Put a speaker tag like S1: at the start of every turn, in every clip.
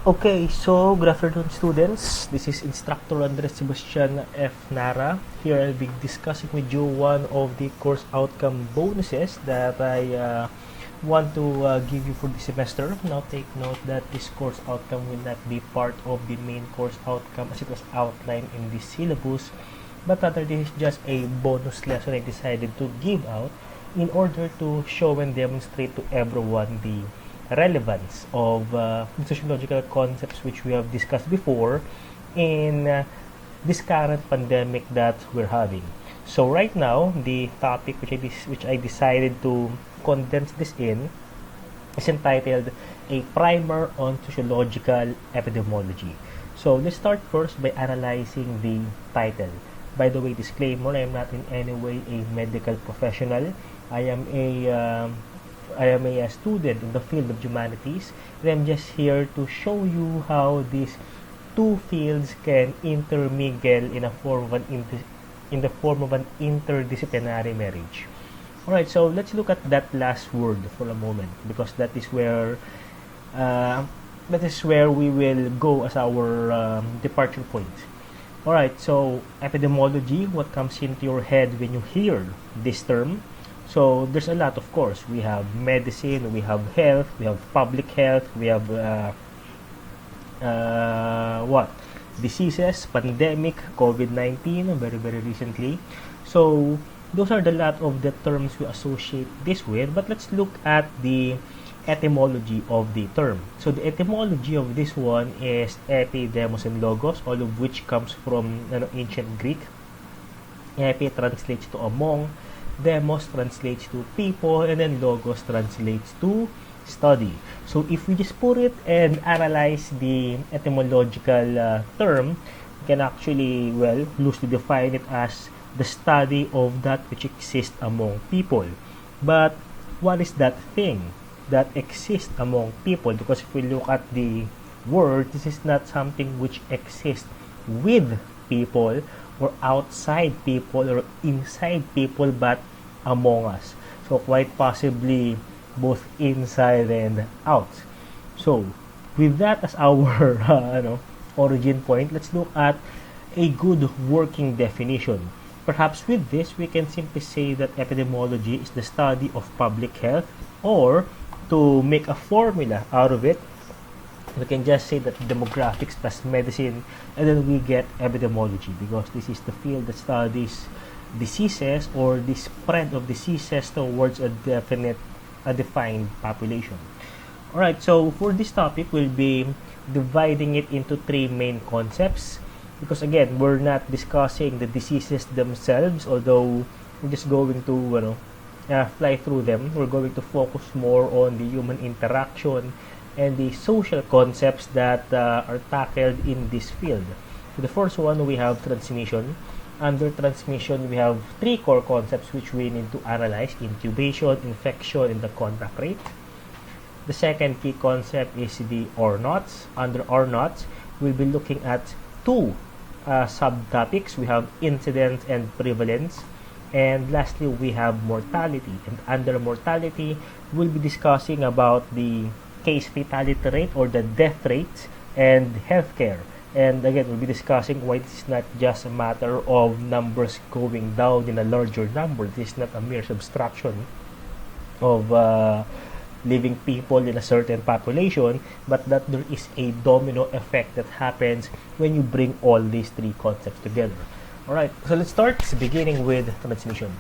S1: Okay, so good afternoon students. This is Instructor Andres Sebastian F. Nara. Here I'll be discussing with you one of the course outcome bonuses that I want to give you for the semester. Now take note that this course outcome will not be part of the main course outcome as it was outlined in the syllabus, but rather this is just a bonus lesson I decided to give out in order to show and demonstrate to everyone the relevance of sociological concepts which we have discussed before in this current pandemic that we're having. So right now, the topic which I decided to condense this in is entitled A Primer on Sociological Epidemiology. So let's start first by analyzing the title. By the way, disclaimer, I am not in any way a medical professional. I am a student in the field of humanities, and I'm just here to show you how these two fields can intermingle in the form of an interdisciplinary marriage. Alright, so let's look at that last word for a moment, because that is where we will go as our departure point. Alright, so epidemiology, what comes into your head when you hear this term? So there's a lot, of course. We have medicine, we have health, we have public health, we have diseases, pandemic, COVID-19, very recently. So those are the lot of the terms we associate this with. But let's look at the etymology of the term. So the etymology of this one is epi, demos, and logos, all of which comes from ancient Greek. Epi translates to among, demos translates to people, and then logos translates to study. So if we just put it and analyze the etymological term, we can actually, loosely define it as the study of that which exists among people. But what is that thing that exists among people? Because if we look at the word, this is not something which exists with people or outside people or inside people, but among us. So quite possibly both inside and out. So with that as our origin point, let's look at a good working definition. Perhaps with this, we can simply say that epidemiology is the study of public health, or to make a formula out of it, we can just say that demographics plus medicine, and then we get epidemiology, because this is the field that studies diseases or the spread of diseases towards a defined population. Alright, so for this topic, we'll be dividing it into three main concepts, because again, we're not discussing the diseases themselves, although we're just going to fly through them. We're going to focus more on the human interaction and the social concepts that are tackled in this field. So the first one, we have transmission. Under transmission, we have three core concepts which we need to analyze: incubation, infection, and the contact rate. The second key concept is the or-nots. Under or-nots, we'll be looking at two subtopics. We have incidence and prevalence. And lastly, we have mortality. And under mortality, we'll be discussing about the case fatality rate or the death rate and healthcare. And again, we'll be discussing why this is not just a matter of numbers going down in a larger number. This is not a mere subtraction of living people in a certain population, but that there is a domino effect that happens when you bring all these three concepts together. Alright, so let's start beginning with transmission.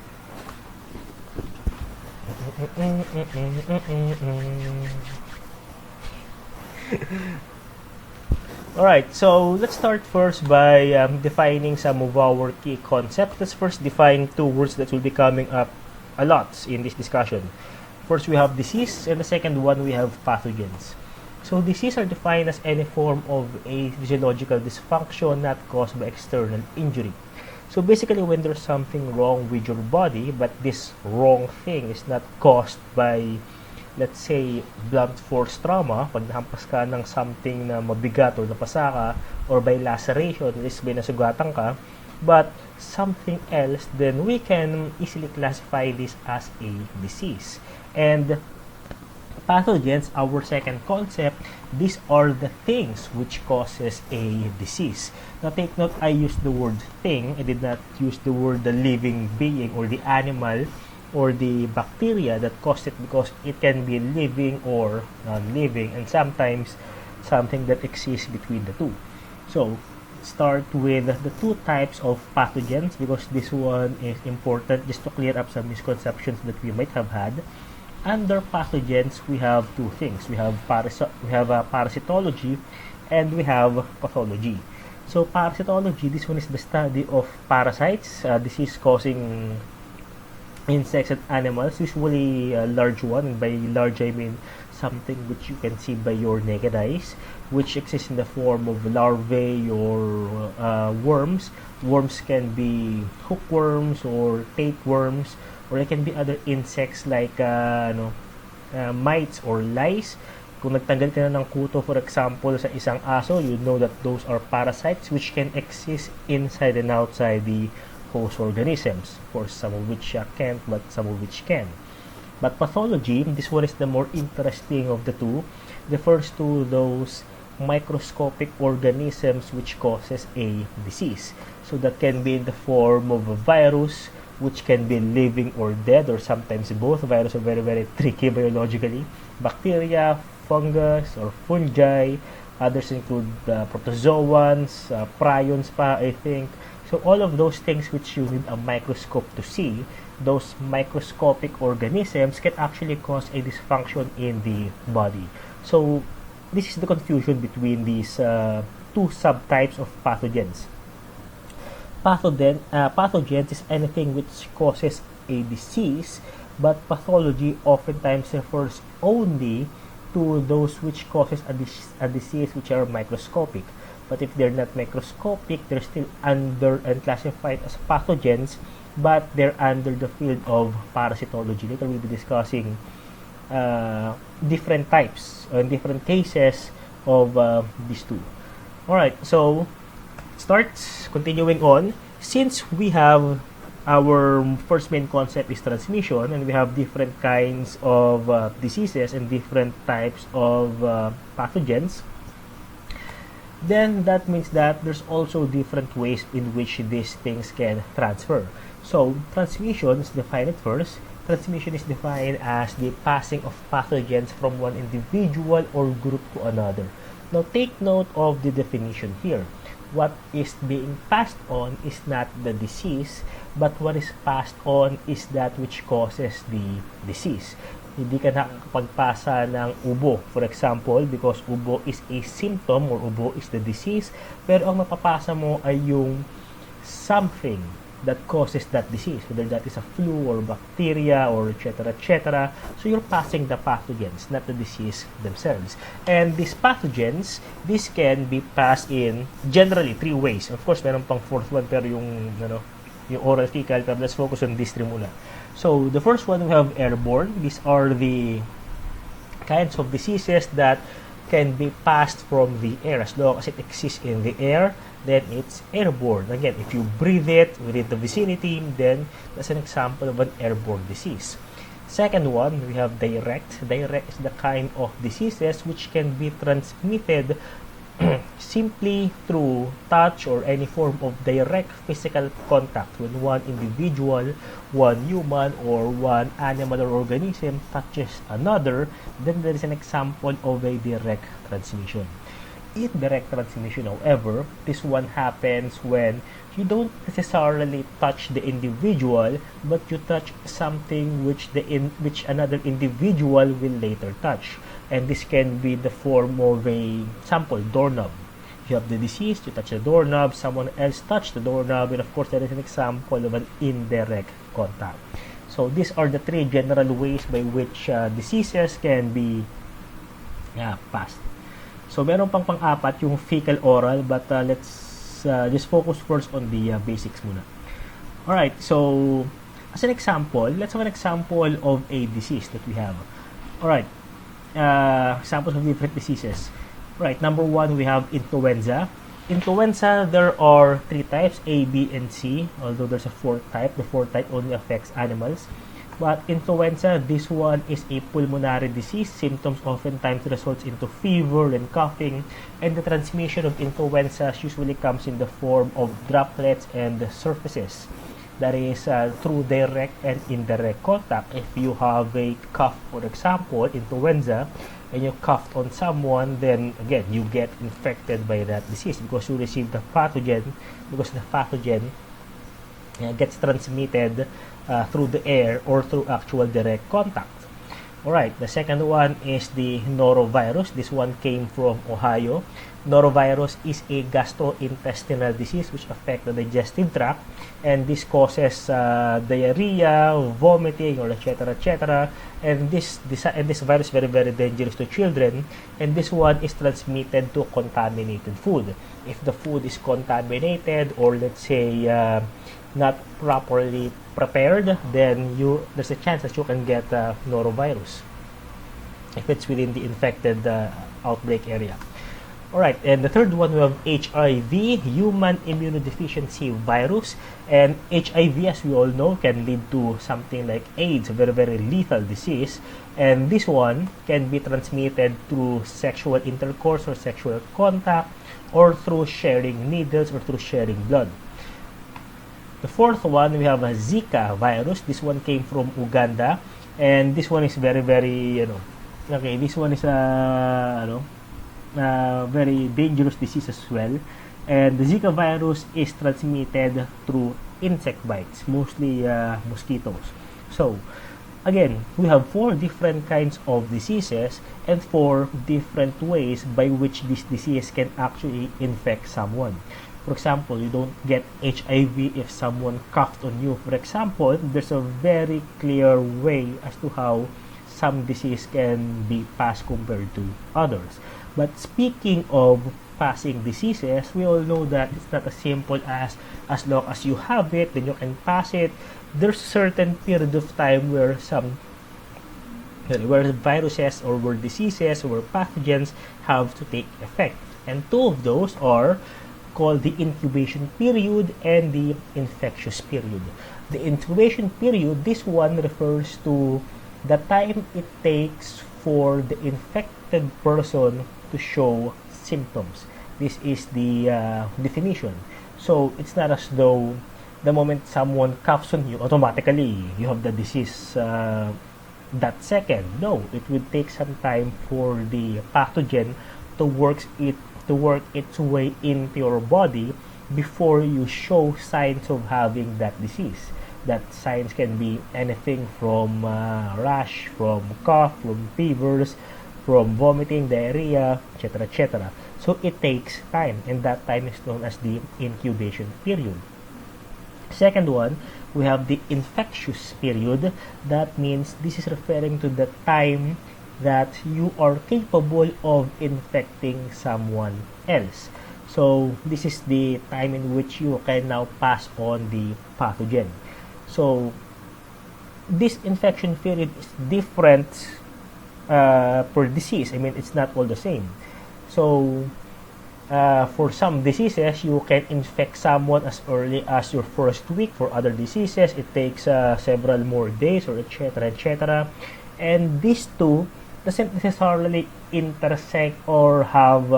S1: Alright, so let's start first by defining some of our key concepts. Let's first define two words that will be coming up a lot in this discussion. First, we have disease, and the second one, we have pathogens. So disease are defined as any form of a physiological dysfunction not caused by external injury. So basically, when there's something wrong with your body, but this wrong thing is not caused by, let's say, blunt force trauma, pag nahampas ka ng something na mabigat or napasa ka, or by laceration, is by nasugatan ka, but something else, then we can easily classify this as a disease. And Pathogens, our second concept, these are the things which causes a disease. Now take note, I used the word thing. I did not use the word the living being or the animal or the bacteria that caused it, because it can be living or non-living, and sometimes something that exists between the two. So start with the two types of pathogens, because this one is important just to clear up some misconceptions that we might have had. Under pathogens, we have two things. We have parasitology and we have pathology. So parasitology, this one is the study of parasites, disease-causing insects and animals, usually a large one. And by large, I mean something which you can see by your naked eyes, which exists in the form of larvae or worms. Worms can be hookworms or tapeworms, or it can be other insects like mites or lice. Kung nagtanggal ka na ng kuto, for example, sa isang aso, you know that those are parasites which can exist inside and outside the host organisms. For some of which can't, but some of which can. But pathology, this one is the more interesting of the two, refers to those microscopic organisms which causes a disease. So that can be in the form of a virus, which can be living or dead, or sometimes both. Virus are very, very tricky biologically. Bacteria, fungus, or fungi. Others include protozoans, prions pa, I think. So all of those things which you need a microscope to see, those microscopic organisms can actually cause a dysfunction in the body. So this is the confusion between these two subtypes of pathogens. Pathogens is anything which causes a disease, but pathology oftentimes refers only to those which causes a disease which are microscopic. But if they're not microscopic, they're still under and classified as pathogens, but they're under the field of parasitology. Later we'll be discussing different types and different cases of these two. Alright, so continuing on, since we have our first main concept is transmission, and we have different kinds of diseases and different types of pathogens, then that means that there's also different ways in which these things can transfer. So transmission is defined at first. Transmission is defined as the passing of pathogens from one individual or group to another. Now take note of the definition here. What is being passed on is not the disease, but what is passed on is that which causes the disease. Hindi ka nakakapagpasa ng ubo, for example, because ubo is a symptom or ubo is the disease, pero ang mapapasa mo ay yung something that causes that disease, whether that is a flu or bacteria or etc. So you're passing the pathogens, not the disease themselves. And these pathogens, this can be passed in generally three ways. Of course, meron pang fourth one, pero yung oral fecal, pero let's focus on these three muna. So the first one, we have airborne. These are the kinds of diseases that can be passed from the air. As long as it exists in the air, then it's airborne. Again, if you breathe it within the vicinity, then that's an example of an airborne disease. Second one, we have direct. Direct is the kind of diseases which can be transmitted simply through touch or any form of direct physical contact. When one individual, one human, or one animal or organism touches another, then there is an example of a direct transmission. Indirect transmission, however, this one happens when you don't necessarily touch the individual, but you touch something which another individual will later touch. And this can be the form of a sample doorknob. You have the disease, you touch the doorknob, someone else touched the doorknob, and of course there is an example of an indirect contact. So these are the three general ways by which diseases can be passed. So meron pang pang-apat, yung fecal oral, but let's just focus first on the basics muna. Alright, so as an example, let's have an example of a disease that we have. Alright, examples of different diseases. Right, number one, we have influenza. Influenza, there are three types, A, B, and C, although there's a fourth type. The fourth type only affects animals. But influenza, this one is a pulmonary disease. Symptoms oftentimes results into fever and coughing, and the transmission of influenza usually comes in the form of droplets and surfaces. That is through direct and indirect contact. If you have a cough, for example, influenza, and you coughed on someone, then again, you get infected by that disease because you receive the pathogen, because the pathogen gets transmitted through the air or through actual direct contact. Alright, the second one is the norovirus. This one came from Ohio. Norovirus is a gastrointestinal disease which affects the digestive tract, and this causes diarrhea, vomiting, or etc. And this virus is very, very dangerous to children, and this one is transmitted to contaminated food. If the food is contaminated, or let's say not properly prepared, then there's a chance that you can get norovirus if it's within the infected outbreak area. Alright, and the third one, we have HIV, human immunodeficiency virus. And HIV, as we all know, can lead to something like AIDS, a very, very lethal disease. And this one can be transmitted through sexual intercourse or sexual contact, or through sharing needles, or through sharing blood. The fourth one, we have a Zika virus. This one came from Uganda, and this one is very, very, okay, this one is very dangerous disease as well. And the Zika virus is transmitted through insect bites, mostly mosquitoes. So, again, we have 4 different kinds of diseases and 4 different ways by which this disease can actually infect someone. For example, you don't get HIV if someone coughed on you. For example, there's a very clear way as to how some disease can be passed compared to others. But speaking of passing diseases, we all know that it's not as simple as long as you have it, then you can pass it. There's a certain period of time where where viruses or where diseases or pathogens have to take effect. And 2 of those are called the incubation period and the infectious period. The incubation period, this one refers to the time it takes for the infected person to show symptoms. This is the definition. So it's not as though the moment someone coughs on you, automatically you have the disease that second. No, it will take some time for the pathogen to work its way into your body before you show signs of having that disease. That signs can be anything from rash, from cough, from fevers, from vomiting, diarrhea, etc. So it takes time, and that time is known as the incubation period. Second one, we have the infectious period. That means this is referring to the time that you are capable of infecting someone else. So this is the time in which you can now pass on the pathogen. So this infection period is different per disease. I mean, it's not all the same. So for some diseases, you can infect someone as early as your first week. For other diseases, it takes several more days, or etc. And these two doesn't necessarily intersect or have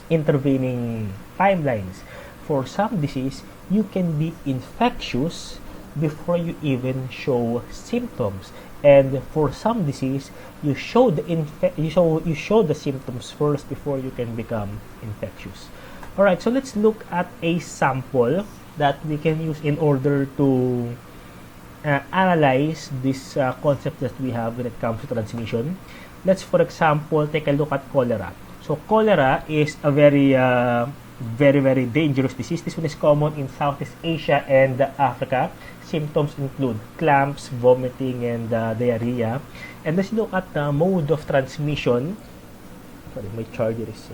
S1: intervening timelines. For some disease, you can be infectious before you even show symptoms, and for some disease, you show the symptoms first before you can become infectious. All right, so let's look at a sample that we can use in order to analyze this concept that we have when it comes to transmission. Let's, for example, take a look at cholera. So cholera is a very, very dangerous disease. This one is common in Southeast Asia and Africa. Symptoms include cramps, vomiting, and diarrhea. And let's look at the mode of transmission. Sorry, my charger is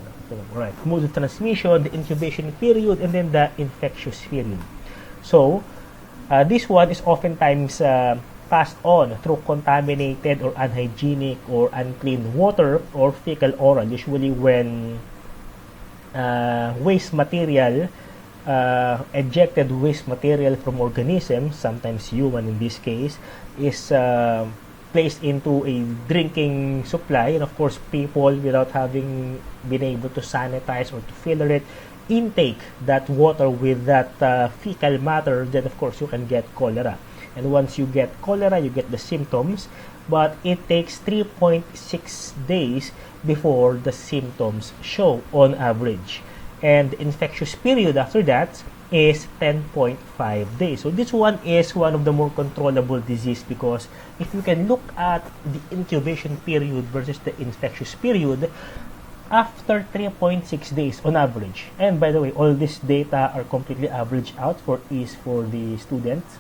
S1: right. Mode of transmission, the incubation period, and then the infectious period. So this one is oftentimes passed on through contaminated or unhygienic or unclean water or fecal oral, usually when waste material ejected waste material from organisms, sometimes human in this case, is placed into a drinking supply, and of course people, without having been able to sanitize or to filter it, intake that water with that fecal matter, then of course you can get cholera. And once you get cholera, you get the symptoms, but it takes 3.6 days before the symptoms show on average. And the infectious period after that is 10.5 days. So this one is one of the more controllable disease, because if you can look at the incubation period versus the infectious period, after 3.6 days on average, and by the way, all this data are completely averaged out for ease for the students,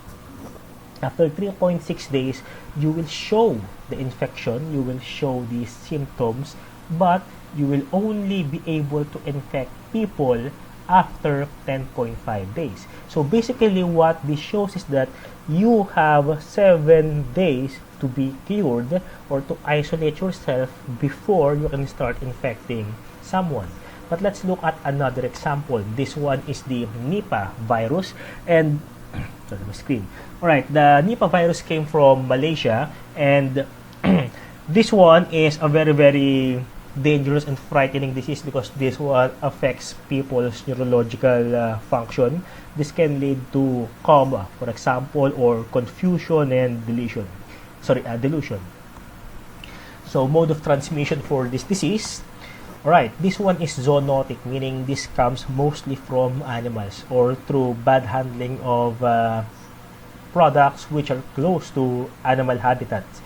S1: after 3.6 days, you will show the infection, you will show the symptoms, but you will only be able to infect people after 10.5 days. So basically what this shows is that you have 7 days to be cured or to isolate yourself before you can start infecting someone. But let's look at another example. This one is the Nipah virus, and sorry, my screen. Alright, the Nipah virus came from Malaysia, and this one is a very dangerous and frightening disease because this one affects people's neurological function. This can lead to coma, for example, or confusion and delusion. So mode of transmission for this disease. Alright, this one is zoonotic, meaning this comes mostly from animals or through bad handling of products which are close to animal habitats.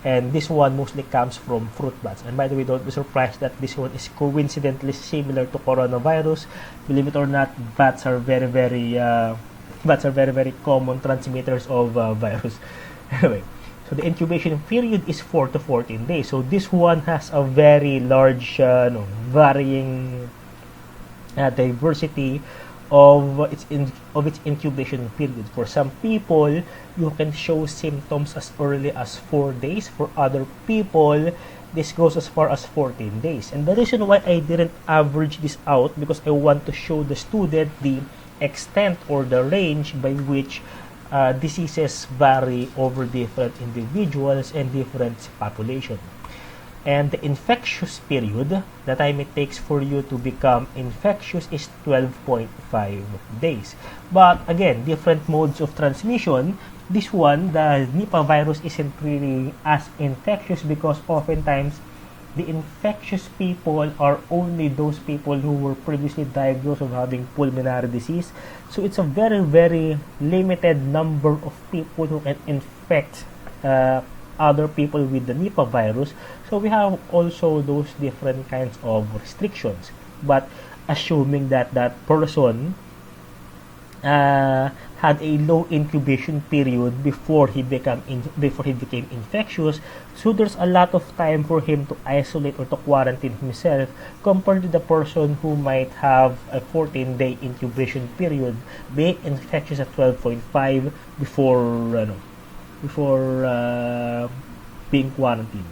S1: And this one mostly comes from fruit bats. And by the way, don't be surprised that this one is coincidentally similar to coronavirus. Believe it or not, bats are very common transmitters of virus. Anyway, so the incubation period is 4 to 14 days. So this one has a very large, varying diversity of its incubation period. For some people, you can show symptoms as early as 4 days. For other people, this goes as far as 14 days. And the reason why I didn't average this out, because I want to show the student the extent or the range by which diseases vary over different individuals and different population. And the infectious period, the time it takes for you to become infectious, is 12.5 days. But again, different modes of transmission. This one, the Nipah virus, isn't really as infectious because oftentimes the infectious people are only those people who were previously diagnosed of having pulmonary disease. So it's a very limited number of people who can infect other people with the Nipah virus. So we have also those different kinds of restrictions. But assuming that that person had a low incubation period before he became infectious, so there's a lot of time for him to isolate or to quarantine himself compared to the person who might have a 14-day incubation period, being infectious at 12.5 before being quarantined.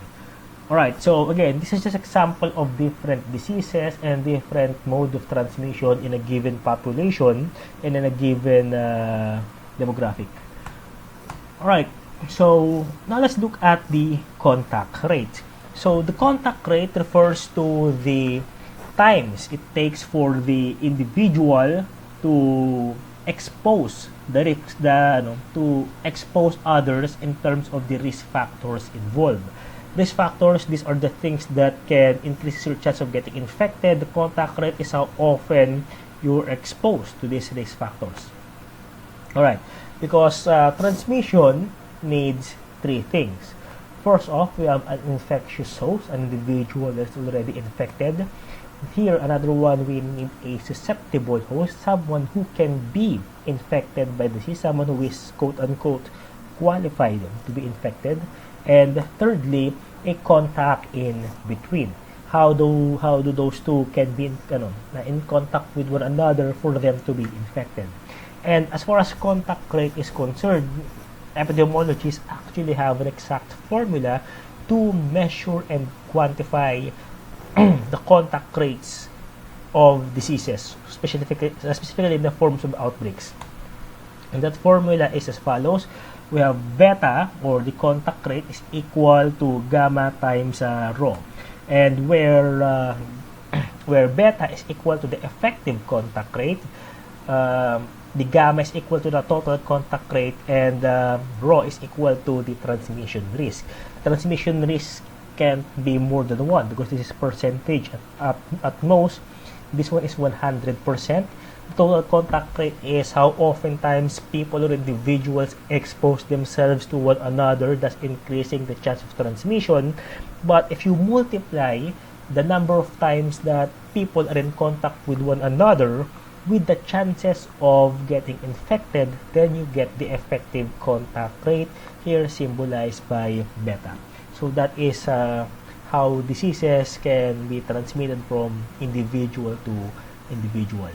S1: Alright, so again, this is just example of different diseases and different mode of transmission in a given population and in a given demographic. Alright, so now let's look at the contact rate. So the contact rate refers to the times it takes for the individual to expose to expose others in terms of the risk factors involved. Risk factors, these are the things that can increase your chance of getting infected. The contact rate is how often you're exposed to these risk factors. Alright, because transmission needs 3 things. First off, we have an infectious host, an individual that's already infected. Here, another one, we need a susceptible host, someone who can be infected by the disease, someone who is quote-unquote qualified to be infected. And thirdly, a contact in between. How do those two can be in contact with one another for them to be infected? And as far as contact rate is concerned, epidemiologists actually have an exact formula to measure and quantify the contact rates of diseases, specifically in the forms of outbreaks. And that formula is as follows. We have beta, or the contact rate, is equal to gamma times rho. And where beta is equal to the effective contact rate, the gamma is equal to the total contact rate, and rho is equal to the transmission risk. Transmission risk can't be more than 1 because this is percentage. At most, this one is 100%. Total contact rate is how oftentimes people or individuals expose themselves to one another, thus increasing the chance of transmission. But if you multiply the number of times that people are in contact with one another with the chances of getting infected, then you get the effective contact rate, here symbolized by beta. So that is how diseases can be transmitted from individual to individual.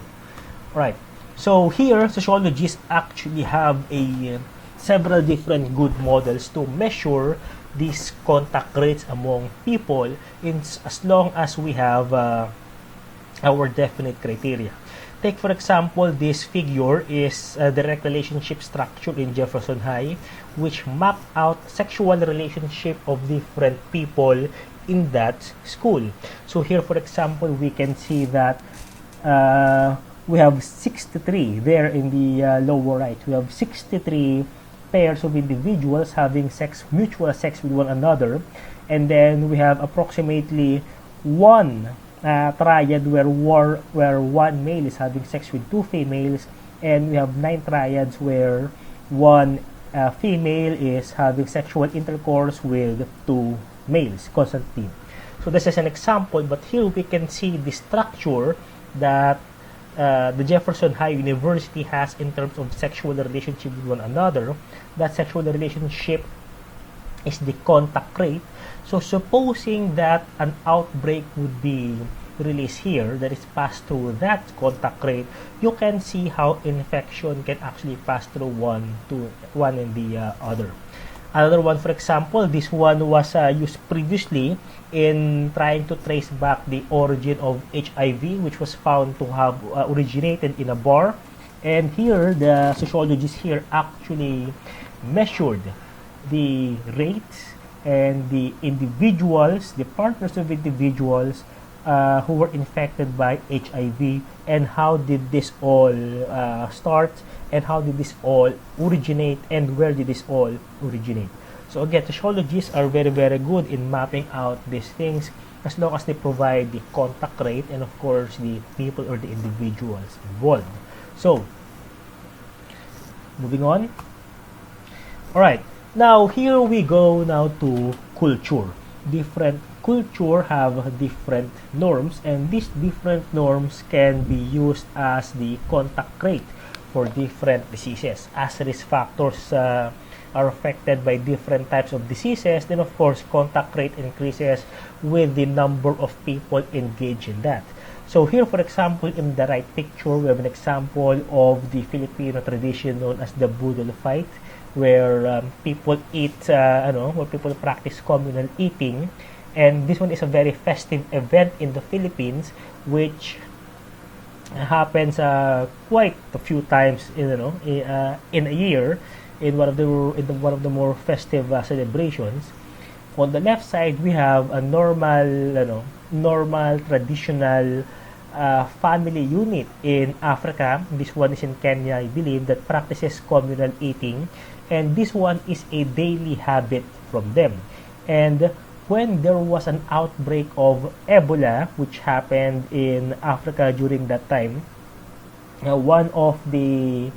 S1: Right. So here, sociologists actually have several different good models to measure these contact rates among people, as long as we have our definite criteria. Take for example, this figure is a direct relationship structure in Jefferson High, which map out sexual relationship of different people in that school. So here, for example, we can see that we have 63 there in the lower right. We have 63 pairs of individuals having mutual sex with one another, and then we have approximately one triad where one male is having sex with two females, and we have 9 triads where one female is having sexual intercourse with 2 males constantly. So this is an example, but here we can see the structure that the Jefferson High University has in terms of sexual relationship with one another. That sexual relationship is the contact rate. So supposing that an outbreak would be released here that is passed through that contact rate, you can see how infection can actually pass through one and the other. Another one, for example, this one was used previously in trying to trace back the origin of HIV, which was found to have originated in a bar. And here, the sociologists here actually measured the rates and the individuals, the partners of individuals who were infected by HIV, and how did this all start, and how did this all originate, and where did this all originate. So again, sociologists are very, very good in mapping out these things as long as they provide the contact rate and of course the people or the individuals involved. So, moving on. Alright, now here we go now to culture. Different culture have different norms, and these different norms can be used as the contact rate for different diseases. As risk factors are affected by different types of diseases, then of course contact rate increases with the number of people engaged in that. So here, for example, in the right picture, we have an example of the Filipino tradition known as the budol fight, where people eat, where people practice communal eating. And this one is a very festive event in the Philippines, which happens quite a few times, in a year, in one of the more festive celebrations. On the left side, we have a normal traditional family unit in Africa. This one is in Kenya, I believe, that practices communal eating, and this one is a daily habit from them. And when there was an outbreak of Ebola, which happened in Africa during that time, one of the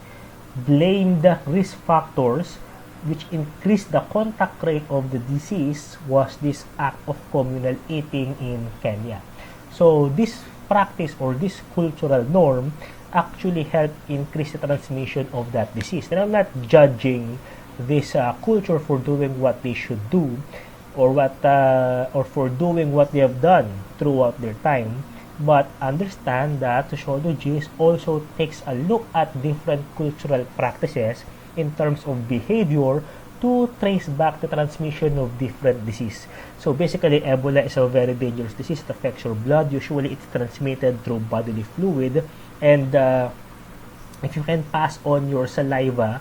S1: blamed risk factors which increased the contact rate of the disease was this act of communal eating in Kenya. So this practice or this cultural norm actually helped increase the transmission of that disease. And I'm not judging this culture for doing what they should do, or for doing what they have done throughout their time, but understand that sociology also takes a look at different cultural practices in terms of behavior to trace back the transmission of different disease. So basically, Ebola is a very dangerous disease. It affects your blood. Usually, it's transmitted through bodily fluid. And if you can pass on your saliva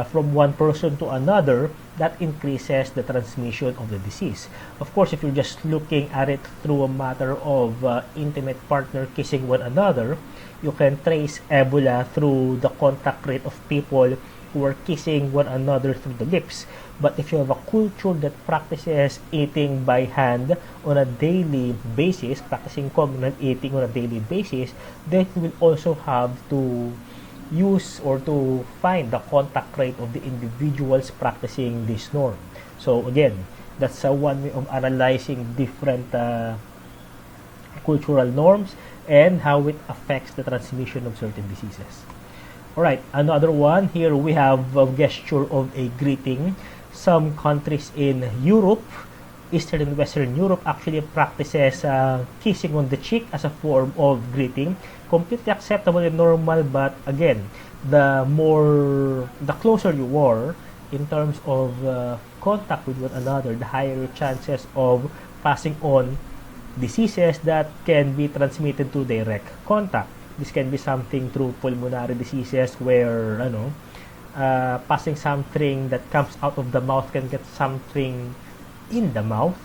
S1: from one person to another, that increases the transmission of the disease. Of course, if you're just looking at it through a matter of intimate partner kissing one another, you can trace Ebola through the contact rate of people who are kissing one another through the lips. But if you have a culture that practices eating by hand on a daily basis, practicing communal eating on a daily basis, then you will also have to use or to find the contact rate of the individuals practicing this norm. So again, that's one way of analyzing different cultural norms and how it affects the transmission of certain diseases. Alright, another one. Here we have a gesture of a greeting. Some countries in Europe, Eastern and Western Europe, actually practices kissing on the cheek as a form of greeting. Completely acceptable and normal, but again, the closer you are in terms of contact with one another, the higher your chances of passing on diseases that can be transmitted through direct contact. This can be something through pulmonary diseases where passing something that comes out of the mouth can get something in the mouth.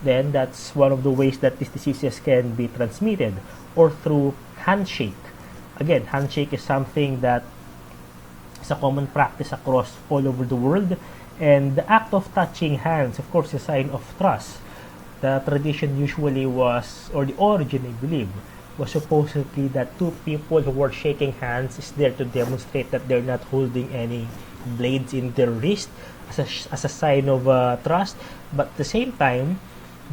S1: Then that's one of the ways that these diseases can be transmitted, or through handshake. Again, handshake is something that is a common practice across all over the world, and the act of touching hands, of course, is a sign of trust. The tradition usually was, or the origin, I believe, was supposedly that two people who were shaking hands is there to demonstrate that they're not holding any blades in their wrist as a sign of trust. But at the same time,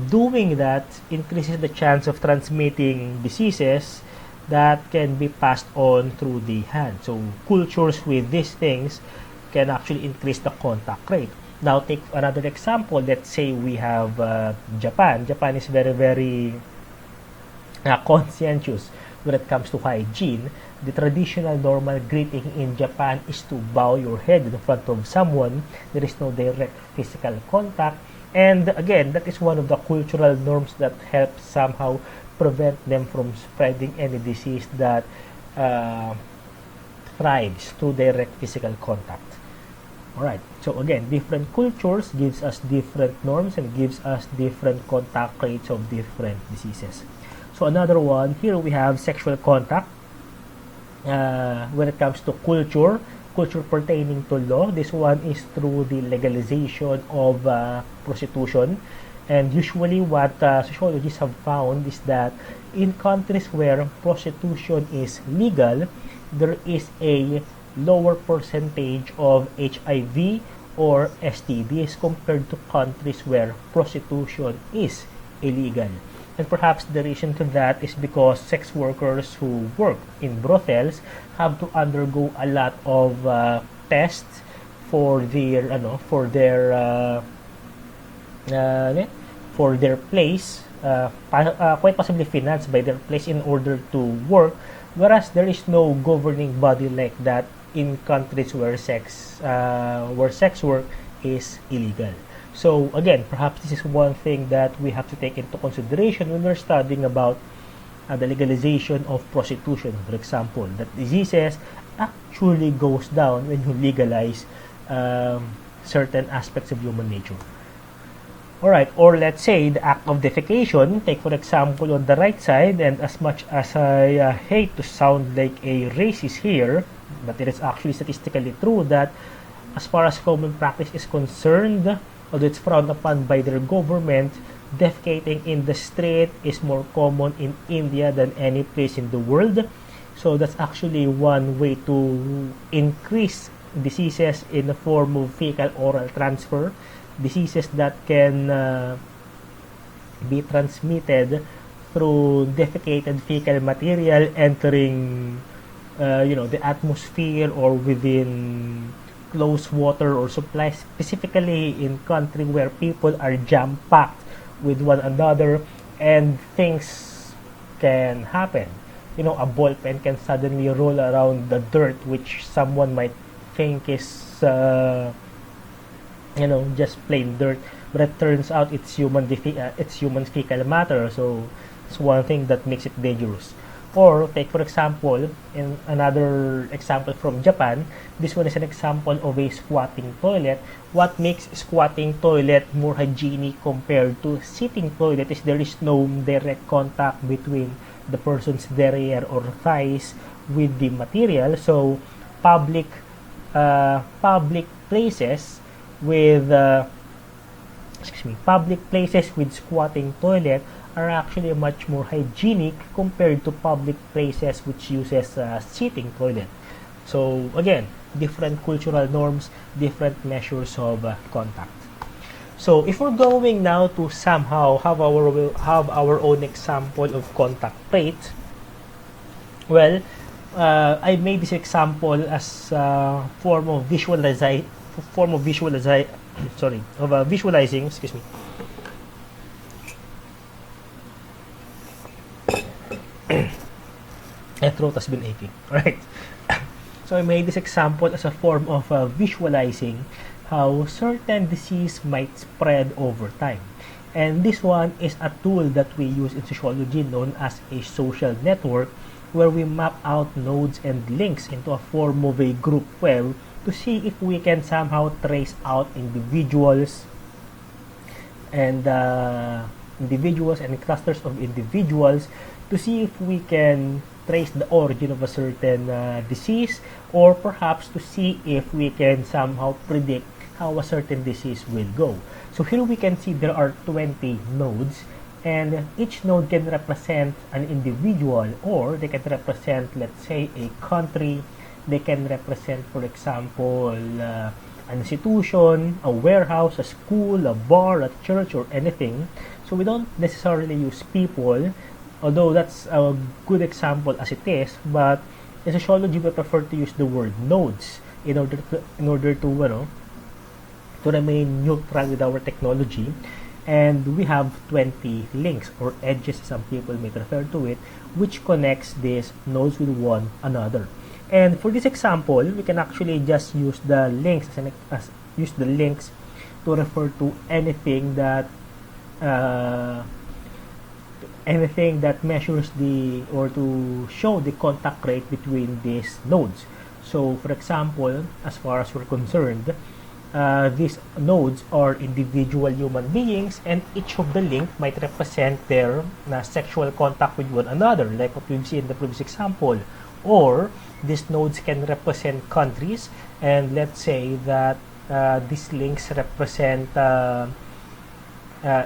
S1: doing that increases the chance of transmitting diseases that can be passed on through the hand. So cultures with these things can actually increase the contact rate. Now take another example. Let's say we have Japan. Japan is very, very conscientious when it comes to hygiene. The traditional normal greeting in Japan is to bow your head in front of someone. There is no direct physical contact. And again, that is one of the cultural norms that helps somehow prevent them from spreading any disease that thrives through direct physical contact. Alright, so again, different cultures gives us different norms and gives us different contact rates of different diseases. So another one, here we have sexual contact. When it comes to culture pertaining to law, this one is through the legalization of prostitution. And usually what sociologists have found is that in countries where prostitution is legal, there is a lower percentage of HIV or STDs compared to countries where prostitution is illegal. And perhaps the reason to that is because sex workers who work in brothels have to undergo a lot of tests for their place, quite possibly financed by their place in order to work, whereas there is no governing body like that in countries where sex work is illegal. So again, perhaps this is one thing that we have to take into consideration when we're studying about the legalization of prostitution. For example, that diseases actually goes down when you legalize certain aspects of human nature. Alright, or let's say the act of defecation. Take for example on the right side, and as much as I hate to sound like a racist here, but it is actually statistically true that as far as common practice is concerned, although it's frowned upon by their government, defecating in the street is more common in India than any place in the world. So that's actually one way to increase diseases in the form of fecal oral transfer, diseases that can be transmitted through defecated fecal material entering the atmosphere or within close water or supply, specifically in country where people are jam-packed with one another and things can happen. A ball pen can suddenly roll around the dirt, which someone might think is just plain dirt, but it turns out it's human fecal matter. So it's one thing that makes it dangerous. Or take for example, in another example from Japan, this one is an example of a squatting toilet. What makes squatting toilet more hygienic compared to sitting toilet is there is no direct contact between the person's derriere or thighs with the material. So public places with squatting toilet are actually much more hygienic compared to public places which uses sitting toilet. So again, different cultural norms, different measures of contact. So if we're going now to somehow have our own example of contact rate, well, I made this example as a form of visualizing. Excuse me. My throat has been aching. Right. So I made this example as a form of visualizing how certain disease might spread over time. And this one is a tool that we use in sociology known as a social network, where we map out nodes and links into a form of a group web to see if we can somehow trace out individuals and clusters of individuals to see if we can trace the origin of a certain disease, or perhaps to see if we can somehow predict how a certain disease will go. So here we can see there are 20 nodes, and each node can represent an individual, or they can represent, let's say, a country. They can represent, for example, an institution, a warehouse, a school, a bar, a church, or anything. So we don't necessarily use people, although that's a good example as it is, but in sociology we prefer to use the word nodes in order to remain neutral with our technology. And we have 20 links or edges, some people may refer to it, which connects these nodes with one another. And for this example, we can actually just use the links to refer to anything that measures or to show the contact rate between these nodes. So for example, as far as we're concerned, these nodes are individual human beings, and each of the link might represent their sexual contact with one another, like what we've seen in the previous example. Or these nodes can represent countries, and let's say that these links represent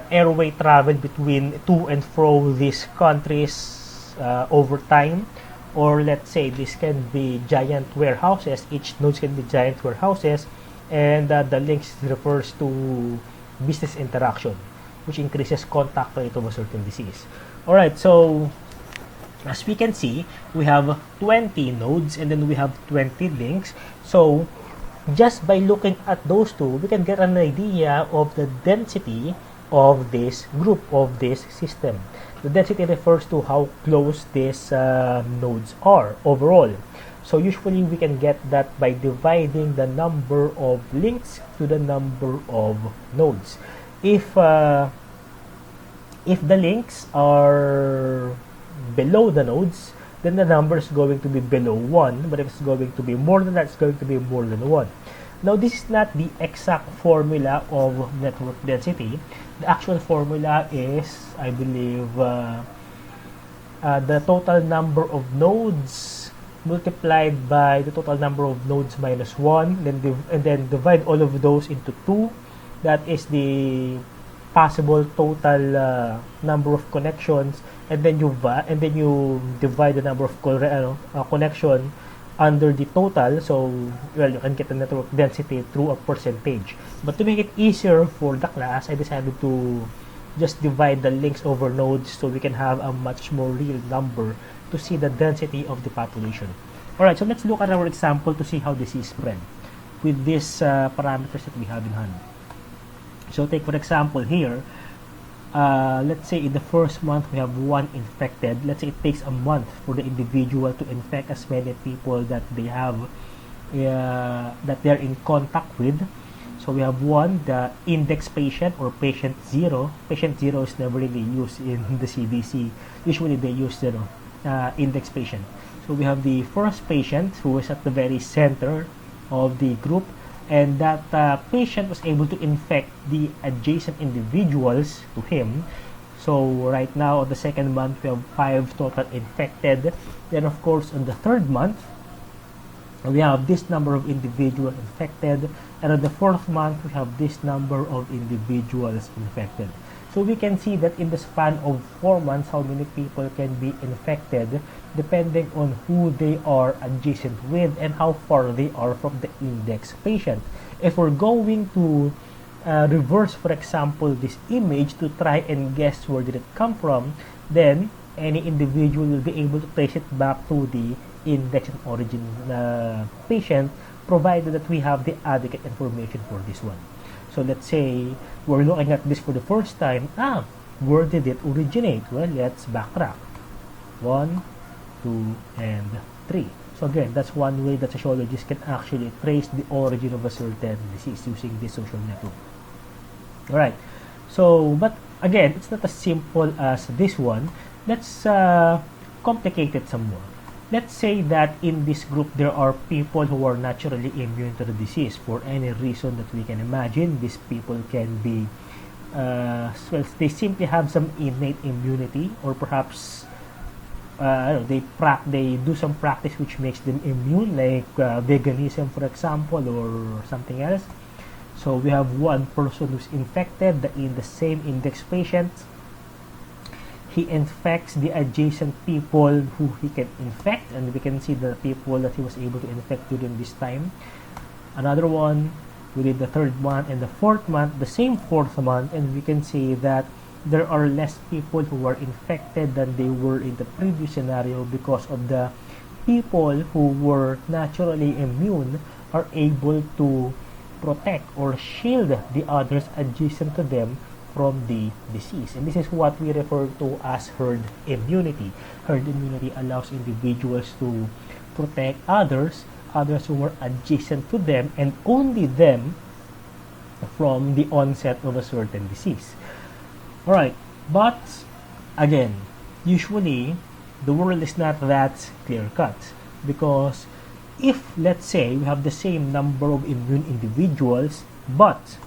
S1: airway travel between to and fro these countries over time. Or let's say this can be giant warehouses. Each nodes can be giant warehouses, and the links refers to business interaction, which increases contact rate of a certain disease. Alright, so as we can see, we have 20 nodes and then we have 20 links. So just by looking at those two, we can get an idea of the density of this group, of this system. The density refers to how close these nodes are overall. So usually we can get that by dividing the number of links to the number of nodes. If the links are below the nodes, then the number is going to be below 1. But if it's going to be more than that, it's going to be more than 1. Now, this is not the exact formula of network density. The actual formula is, I believe, the total number of nodes multiplied by the total number of nodes minus 1, and then divide all of those into 2. That is the possible total number of connections, and then you divide the number of connection under the total. So you can get the network density through a percentage. But to make it easier for the class, I decided to just divide the links over nodes so we can have a much more real number to see the density of the population. Alright, so let's look at our example to see how this is spread with these parameters that we have in hand. So take for example here, let's say in the first month we have 1 infected. Let's say it takes a month for the individual to infect as many people that they have that they're in contact with. So we have one, the index patient or patient 0. Patient 0 is never really used in the CDC. Usually they use index patient. So we have the first patient who is at the very center of the group, and that patient was able to infect the adjacent individuals to him. So right now on the second month we have 5 total infected. Then of course on the third month we have this number of individuals infected, and on the fourth month we have this number of individuals infected. So we can see that in the span of 4 months how many people can be infected depending on who they are adjacent with and how far they are from the index patient. If we're going to reverse, for example, this image to try and guess where did it come from, then any individual will be able to trace it back to the index and origin patient, provided that we have the adequate information for this one. So let's say we're looking at this for the first time. Where did it originate? Well, let's backtrack. 1, 2, and 3. So again, that's one way that sociologists can actually trace the origin of a certain disease using this social network. Alright, so, but again, it's not as simple as this one. Let's complicate it some more. Let's say that in this group there are people who are naturally immune to the disease for any reason that we can imagine. These people can be, well, they simply have some innate immunity, or perhaps they do some practice which makes them immune, like veganism, for example, or something else. So we have one person who's infected, in the same index patient. He infects the adjacent people who he can infect, and we can see the people that he was able to infect during this time. Another one within the third month and the fourth month, the same fourth month, and we can see that there are less people who are infected than they were in the previous scenario, because of the people who were naturally immune are able to protect or shield the others adjacent to them from the disease. And this is what we refer to as herd immunity. Herd immunity allows individuals to protect others who are adjacent to them, and only them, from the onset of a certain disease. Alright, but again, usually the world is not that clear-cut, because if, let's say, we have the same number of immune individuals, but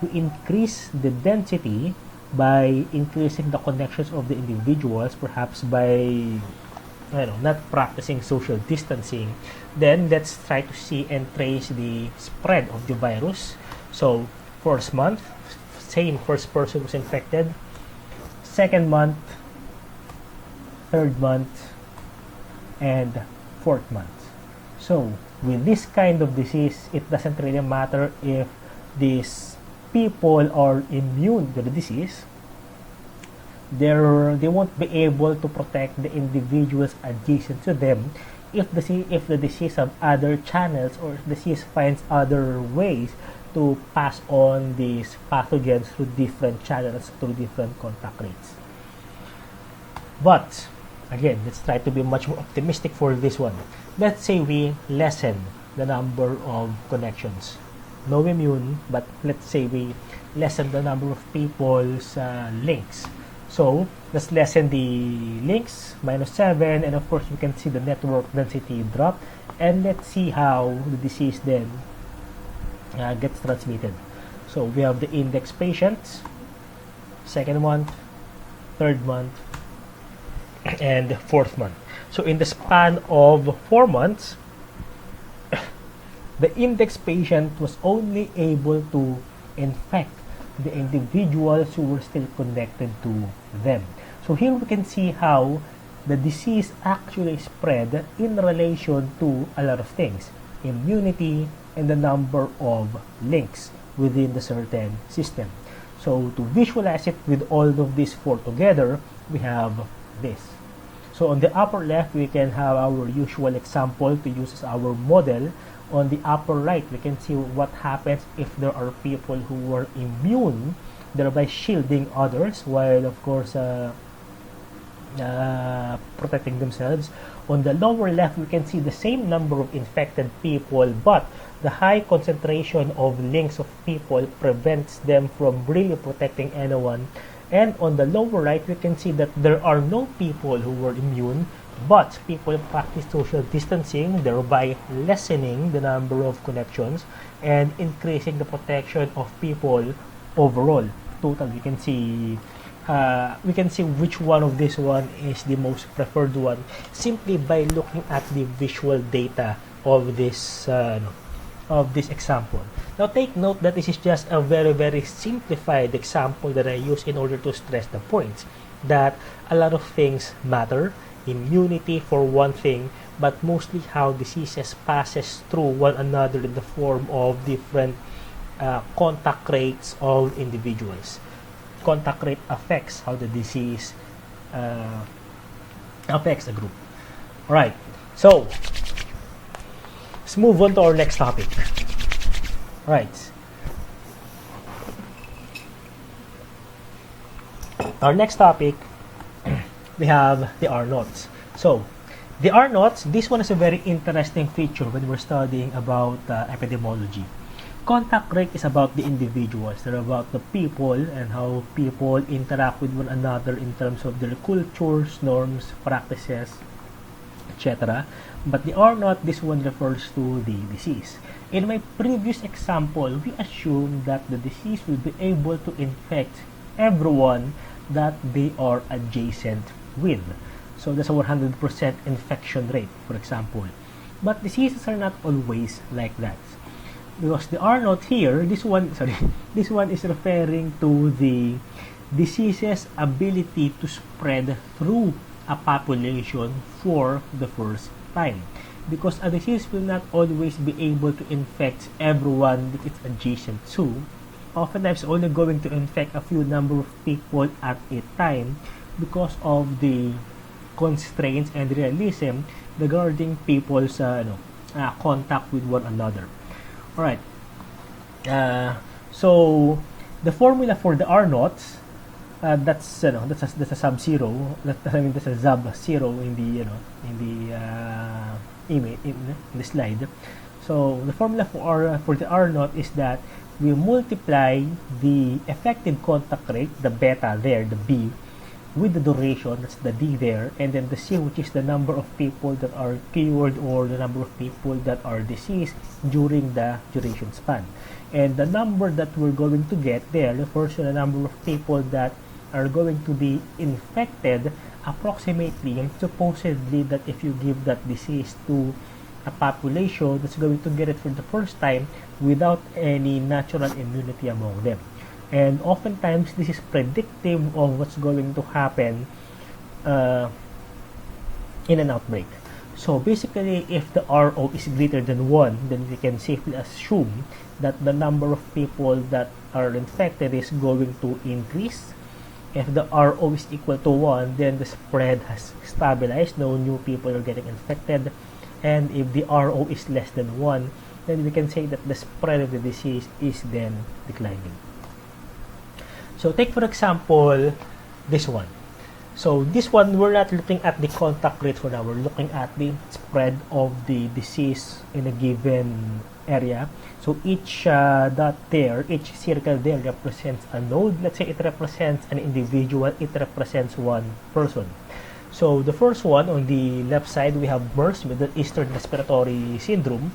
S1: we increase the density by increasing the connections of the individuals, perhaps by not practicing social distancing, then let's try to see and trace the spread of the virus. So first month, same first person was infected. Second month, third month, and fourth month. So with this kind of disease, it doesn't really matter if these people are immune to the disease. They won't be able to protect the individuals adjacent to them if the disease have other channels, or if the disease finds other ways to pass on these pathogens through different channels, through different contact rates. But again, let's try to be much more optimistic for this one. Let's say we lessen the number of connections. No immune, but let's say we lessen the number of people's links. So let's lessen the links, -7, and of course we can see the network density drop, and let's see how the disease then gets transmitted. So we have the index patients, second month, third month, and fourth month. So in the span of 4 months, the index patient was only able to infect the individuals who were still connected to them. So here we can see how the disease actually spread in relation to a lot of things: immunity and the number of links within the certain system. So to visualize it with all of these 4 together, we have this. So on the upper left, we can have our usual example to use as our model. On the upper right, we can see what happens if there are people who are immune, thereby shielding others, while of course protecting themselves. On the lower left, we can see the same number of infected people, but the high concentration of links of people prevents them from really protecting anyone. And on the lower right, we can see that there are no people who were immune, but people practice social distancing, thereby lessening the number of connections and increasing the protection of people overall. Total, we can see which one of this one is the most preferred one simply by looking at the visual data of this example. Now take note that this is just a very simplified example that I use in order to stress the point that a lot of things matter. Immunity for one thing, but mostly how diseases passes through one another in the form of different contact rates of individuals. Contact rate affects how the disease affects a group. Alright, so let's move on to our next topic. Right. Our next topic, we have the R naughts. So, the R naughts, this one is a very interesting feature when we're studying about epidemiology. Contact rate is about the individuals. They're about the people and how people interact with one another in terms of their cultures, norms, practices, etc. But the R naught, this one refers to the disease. In my previous example, we assumed that the disease will be able to infect everyone that they are adjacent with. So that's a 100% infection rate, for example. But diseases are not always like that. Because the R naught here, this one is referring to the disease's ability to spread through a population for the first time. Because a disease will not always be able to infect everyone that it's adjacent to. Oftentimes only going to infect a few number of people at a time because of the constraints and realism regarding people's contact with one another. Alright, so the formula for the R naughts, that's a sub zero. That's a sub zero in the image in the slide. So the formula for the R naught is that we multiply the effective contact rate, the beta there, the B, with the duration, that's the D there, and then the C, which is the number of people that are cured or the number of people that are deceased during the duration span. And the number that we're going to get there refers to the number of people that are going to be infected approximately, supposedly that if you give that disease to a population that's going to get it for the first time without any natural immunity among them. And oftentimes, this is predictive of what's going to happen in an outbreak. So basically, if the RO is greater than 1, then we can safely assume that the number of people that are infected is going to increase. If the RO is equal to 1, then the spread has stabilized. No new people are getting infected. And if the RO is less than 1, then we can say that the spread of the disease is then declining. So take for example this one. So this one, we're not looking at the contact rate for now. We're looking at the spread of the disease in a given area. So each dot there, each circle there represents a node. Let's say it represents an individual. It represents one person. So the first one on the left side, we have MERS, Middle Eastern Respiratory Syndrome,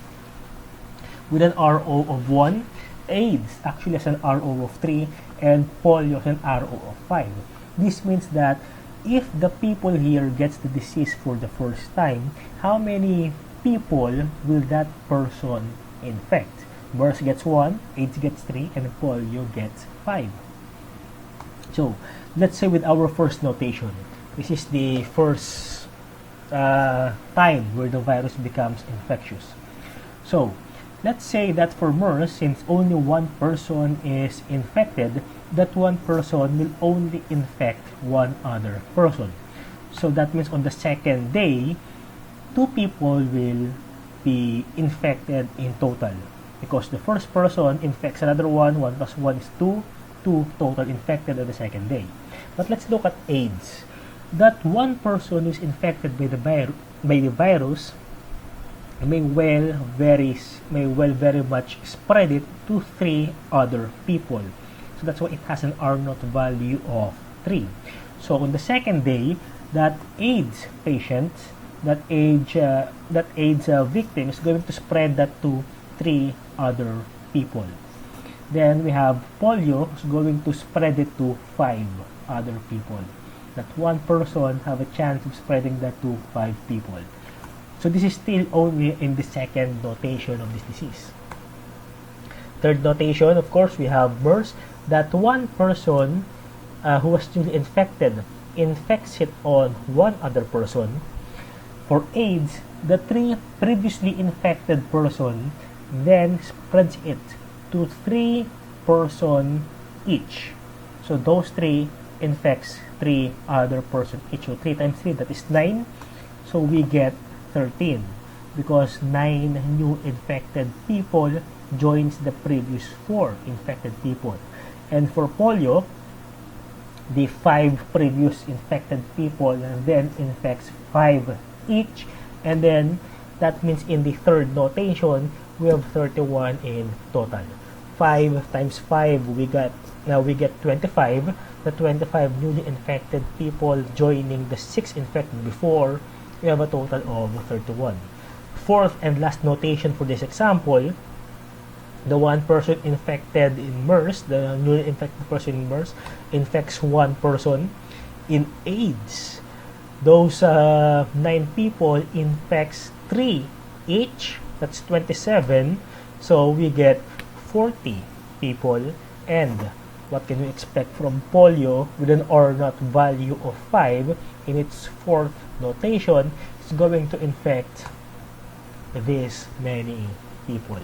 S1: with an RO of 1. AIDS actually has an RO of 3, and polio has an RO of 5. This means that if the people here gets the disease for the first time, how many people will that person infect? MERS gets 1, AIDS gets 3, and polio gets 5. So let's say with our first notation, this is the first time where the virus becomes infectious. So let's say that for MERS, since only one person is infected, that one person will only infect one other person. So that means on the second day, 2 people will be infected in total. Because the first person infects another one, 1 plus 1 is 2, 2 total infected on the second day. But let's look at AIDS. that one person is infected by the virus may well very much spread it to 3 other people. So that's why it has an R naught value of 3. So on the second day, that AIDS patient, that AIDS victim is going to spread that to 3 other people. Then we have polio is going to spread it to 5 other people. That one person have a chance of spreading that to 5 people. So this is still only in the second notation of this disease. Third notation, of course, we have MERS, that one person who was newly infected infects it on one other person. For AIDS, the 3 previously infected person then spreads it to 3 person each. So those 3 infects 3 other person each. So 3 times 3, that is 9. So we get 13 because 9 new infected people joins the previous 4 infected people. And for polio, the 5 previous infected people then infects 5 each, and then that means in the third notation we have 31 in total. 5 times 5 we get 25. The 25 newly infected people joining the 6 infected before, we have a total of 31. Fourth and last notation for this example, the one person infected in MERS, the newly infected person in MERS, infects one person. In AIDS, those 9 people infects 3 each, that's 27. So we get 40 people. And what can we expect from polio with an R naught value of 5 in its fourth notation? It's going to infect this many people.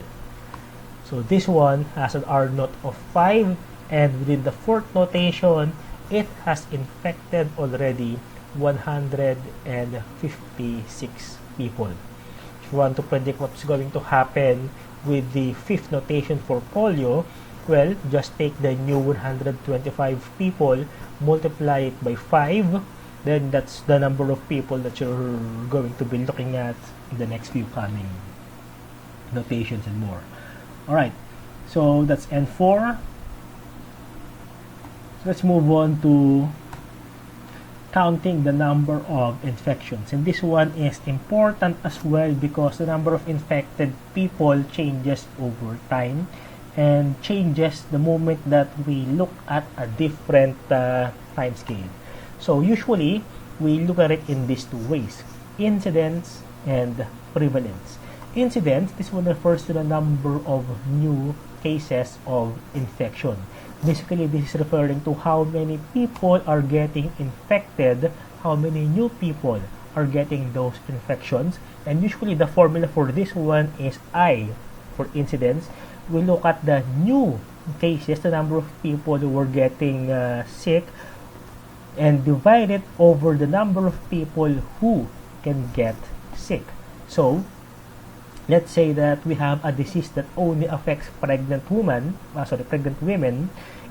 S1: So this one has an R naught of 5, and within the fourth notation, it has infected already 156 people. If you want to predict what's going to happen with the fifth notation for polio, well, just take the new 125 people, multiply it by 5, then that's the number of people that you're going to be looking at in the next few coming notations and more. Alright, so that's N4. So let's move on to counting the number of infections. And this one is important as well because the number of infected people changes over time and changes the moment that we look at a different time scale. So usually, we look at it in these two ways: incidence and prevalence. Incidence, this one refers to the number of new cases of infection. Basically, this is referring to how many people are getting infected, how many new people are getting those infections. And usually, the formula for this one is I for incidence. We look at the new cases, the number of people who were getting sick, and divide it over the number of people who can get sick. So, let's say that we have a disease that only affects pregnant women,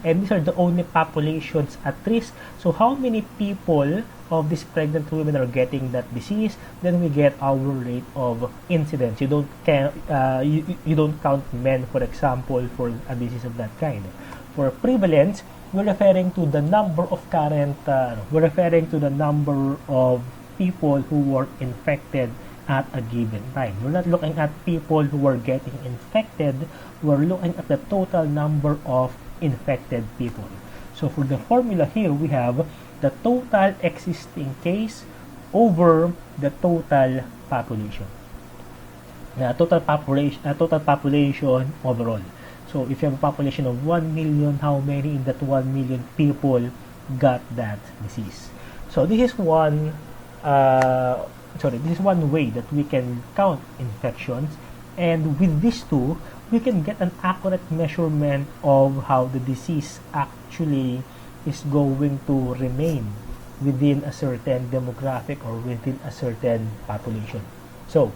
S1: and these are the only populations at risk. So, how many people of these pregnant women are getting that disease? Then we get our rate of incidence. You don't count men, for example, for a disease of that kind. For prevalence, we're referring to the number of people who were infected at a given time. We're not looking at people who are getting infected. We're looking at the total number of infected people. So for the formula here, we have the total existing case over the total population. Total population overall. So if you have a population of 1 million, how many in that 1 million people got that disease? So this is one way that we can count infections, and with these two, we can get an accurate measurement of how the disease actually is going to remain within a certain demographic or within a certain population. So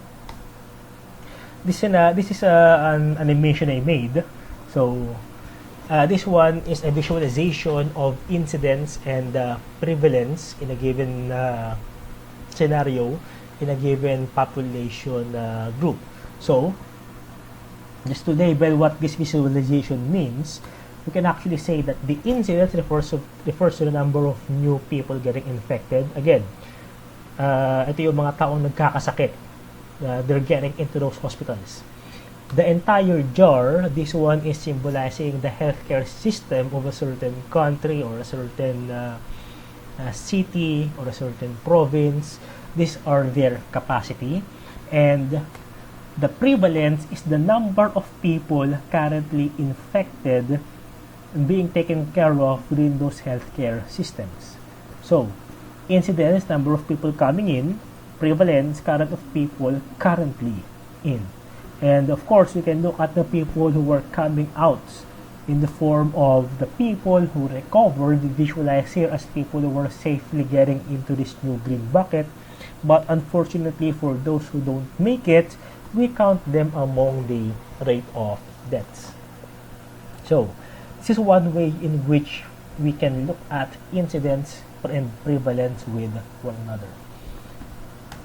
S1: this is an animation I made. So This one is a visualization of incidence and prevalence in a given scenario, in a given population group. So, just to label what this visualization means, we can actually say that the incidence refers to the number of new people getting infected. Again, ito yung mga taong nagkakasakit. They're getting into those hospitals. The entire jar, this one is symbolizing the healthcare system of a certain country or a certain city or a certain province. These are their capacity. And the prevalence is the number of people currently infected and being taken care of within those healthcare systems. So, incidence, number of people coming in, prevalence, current of people currently in. And of course, we can look at the people who were coming out in the form of the people who recovered, visualized here as people who were safely getting into this new green bucket. But unfortunately, for those who don't make it, we count them among the rate of deaths. So, this is one way in which we can look at incidence and prevalence with one another.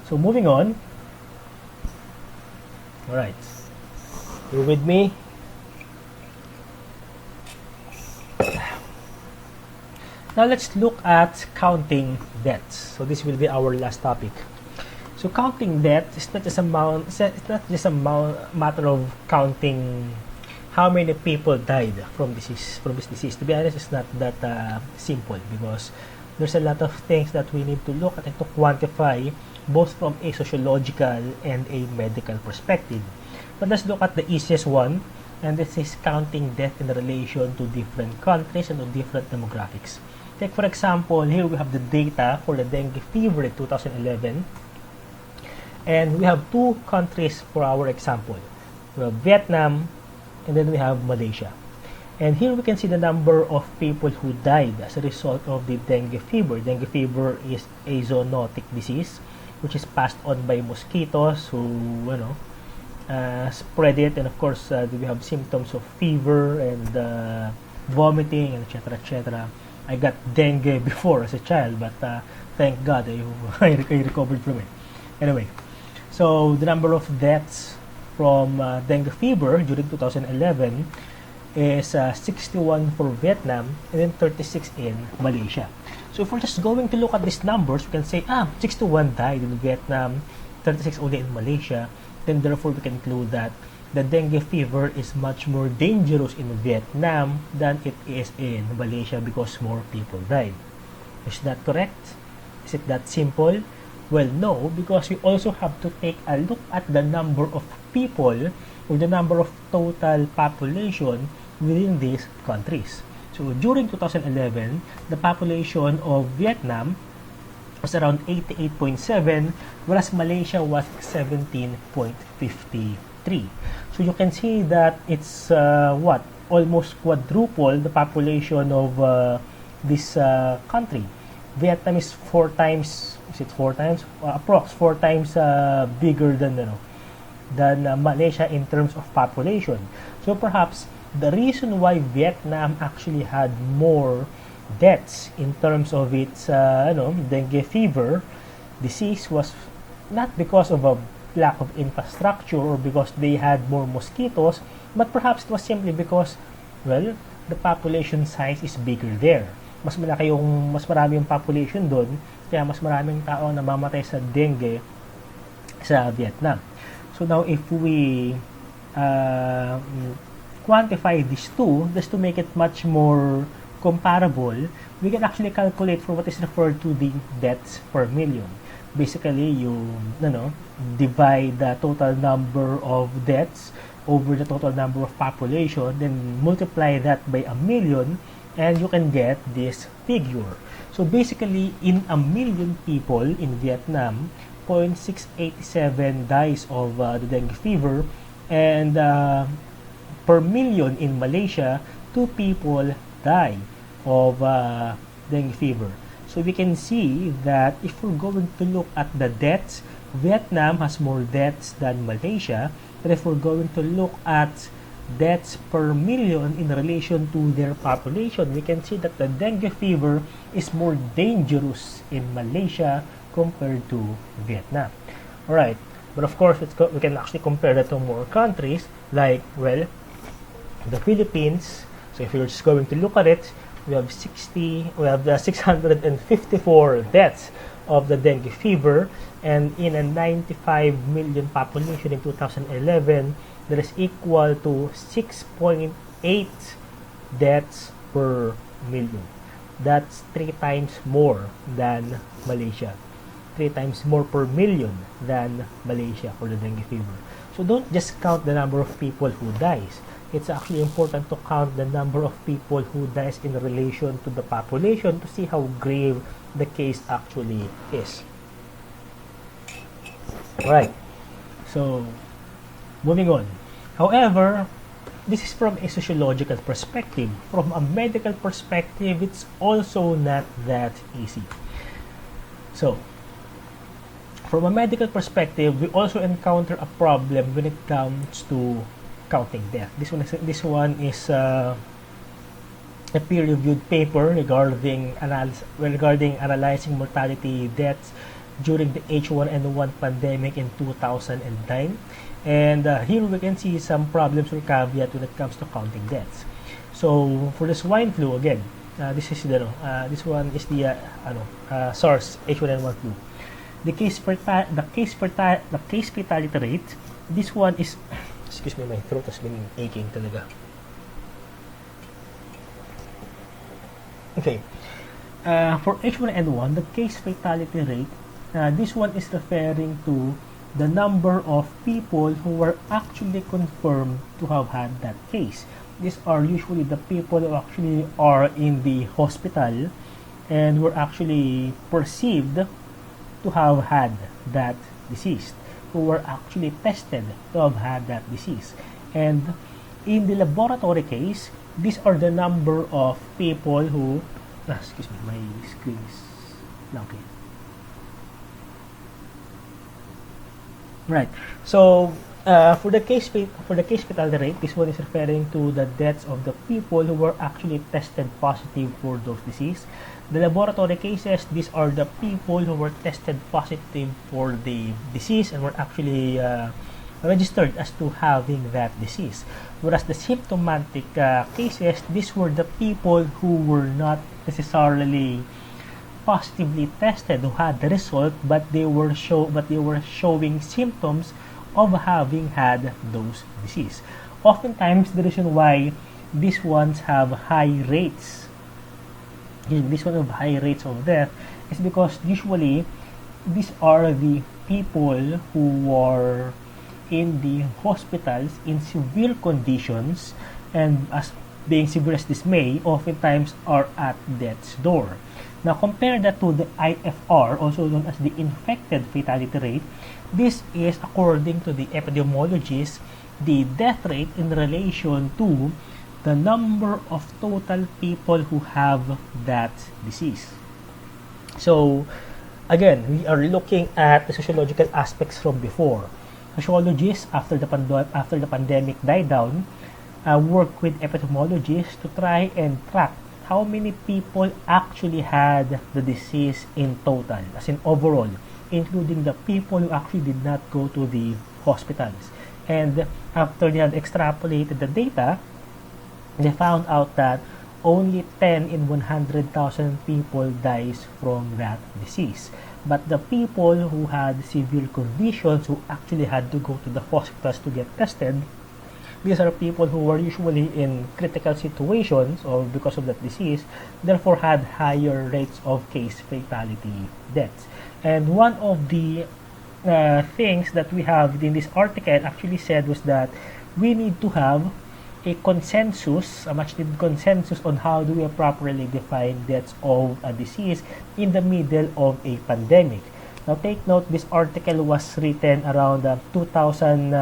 S1: So, moving on. Alright. You with me? Now, let's look at counting deaths. So, this will be our last topic. So, counting deaths is not just a matter of counting how many people died from this disease. To be honest, it's not that simple, because there's a lot of things that we need to look at and to quantify, both from a sociological and a medical perspective. But let's look at the easiest one, and this is counting death in relation to different countries and to different demographics. Take for example, here we have the data for the dengue fever in 2011, and we have two countries for our example. We have Vietnam, and then we have Malaysia. And here we can see the number of people who died as a result of the dengue fever. Dengue fever is a zoonotic disease which is passed on by mosquitoes who, spread it, and of course we have symptoms of fever and vomiting, and etc. I got dengue before as a child, but thank God I recovered from it. Anyway, so the number of deaths from dengue fever during 2011 is 61 for Vietnam and then 36 in Malaysia. So if we're just going to look at these numbers, we can say 61 died in Vietnam, 36 only in Malaysia. Then therefore we can conclude that the dengue fever is much more dangerous in Vietnam than it is in Malaysia, because more people died. Is that correct? Is it that simple? Well, no, because we also have to take a look at the number of people, or the number of total population within these countries. So during 2011, the population of Vietnam was around 88.7, whereas Malaysia was 17.53. So you can see that it's almost quadruple the population of this country. Vietnam is four times bigger than Malaysia in terms of population. So perhaps the reason why Vietnam actually had more deaths in terms of its dengue fever disease was not because of a lack of infrastructure or because they had more mosquitoes, but perhaps it was simply because, well, the population size is bigger there. Mas marami yung population doon, kaya mas maraming tao namamatay sa dengue sa Vietnam. So now if we quantify these two, just to make it much more comparable, we can actually calculate for what is referred to the deaths per million. Basically, you divide the total number of deaths over the total number of population, then multiply that by a million, and you can get this figure. So basically, in a million people in Vietnam, 0.687 dies of the dengue fever, and per million in Malaysia, 2 people die of dengue fever. So we can see that if we're going to look at the deaths, Vietnam has more deaths than Malaysia. But if we're going to look at deaths per million in relation to their population, we can see that the dengue fever is more dangerous in Malaysia compared to Vietnam. Alright, but of course, we can actually compare that to more countries like, well, the Philippines. So if you're just going to look at it, we have 654 deaths of the dengue fever, and in a 95 million population in 2011, that is equal to 6.8 deaths per million. That's 3 times more than Malaysia. 3 times more per million than Malaysia for the dengue fever. So don't just count the number of people who dies. It's actually important to count the number of people who dies in relation to the population to see how grave the case actually is. Right. So, moving on. However, this is from a sociological perspective. From a medical perspective, it's also not that easy. So, from a medical perspective, we also encounter a problem when it comes to counting death. This one is a peer-reviewed paper regarding analyzing mortality deaths during the H1N1 pandemic in 2009. And here we can see some problems or caveat when it comes to counting deaths. So for the swine flu, again, this one is the SARS H1N1 flu. The case fatality rate. This one is excuse me, my throat has been aching talaga. Okay. For H1N1, the case fatality rate, this one is referring to the number of people who were actually confirmed to have had that case. These are usually the people who actually are in the hospital and were actually perceived to have had that disease, who were actually tested to have had that disease. And in the laboratory case, these are the number of people who excuse me, my screen is okay. Right. So for the case fatality rate, this one is referring to the deaths of the people who were actually tested positive for those disease. The laboratory cases, these are the people who were tested positive for the disease and were actually registered as to having that disease. Whereas the symptomatic cases, these were the people who were not necessarily positively tested, who had the result, but they were showing symptoms of having had those disease. Oftentimes, the reason why these ones have high rates, of death, is because usually these are the people who are in the hospitals in severe conditions, and as being severe as this may, oftentimes are at death's door. Now compare that to the IFR, also known as the infected fatality rate. This is, according to the epidemiologists, the death rate in relation to the number of total people who have that disease. So again, we are looking at the sociological aspects from before. Sociologists, after the pandemic died down, work with epidemiologists to try and track how many people actually had the disease in total, as in overall, including the people who actually did not go to the hospitals. And after they had extrapolated the data, they found out that only 10 in 100,000 people dies from that disease. But the people who had severe conditions, who actually had to go to the hospitals to get tested, these are people who were usually in critical situations or because of that disease, therefore had higher rates of case fatality deaths. And one of the things that we have in this article actually said was that we need to have a consensus, a much-needed consensus on how do we properly define deaths of a disease in the middle of a pandemic. Now take note, this article was written around 2000,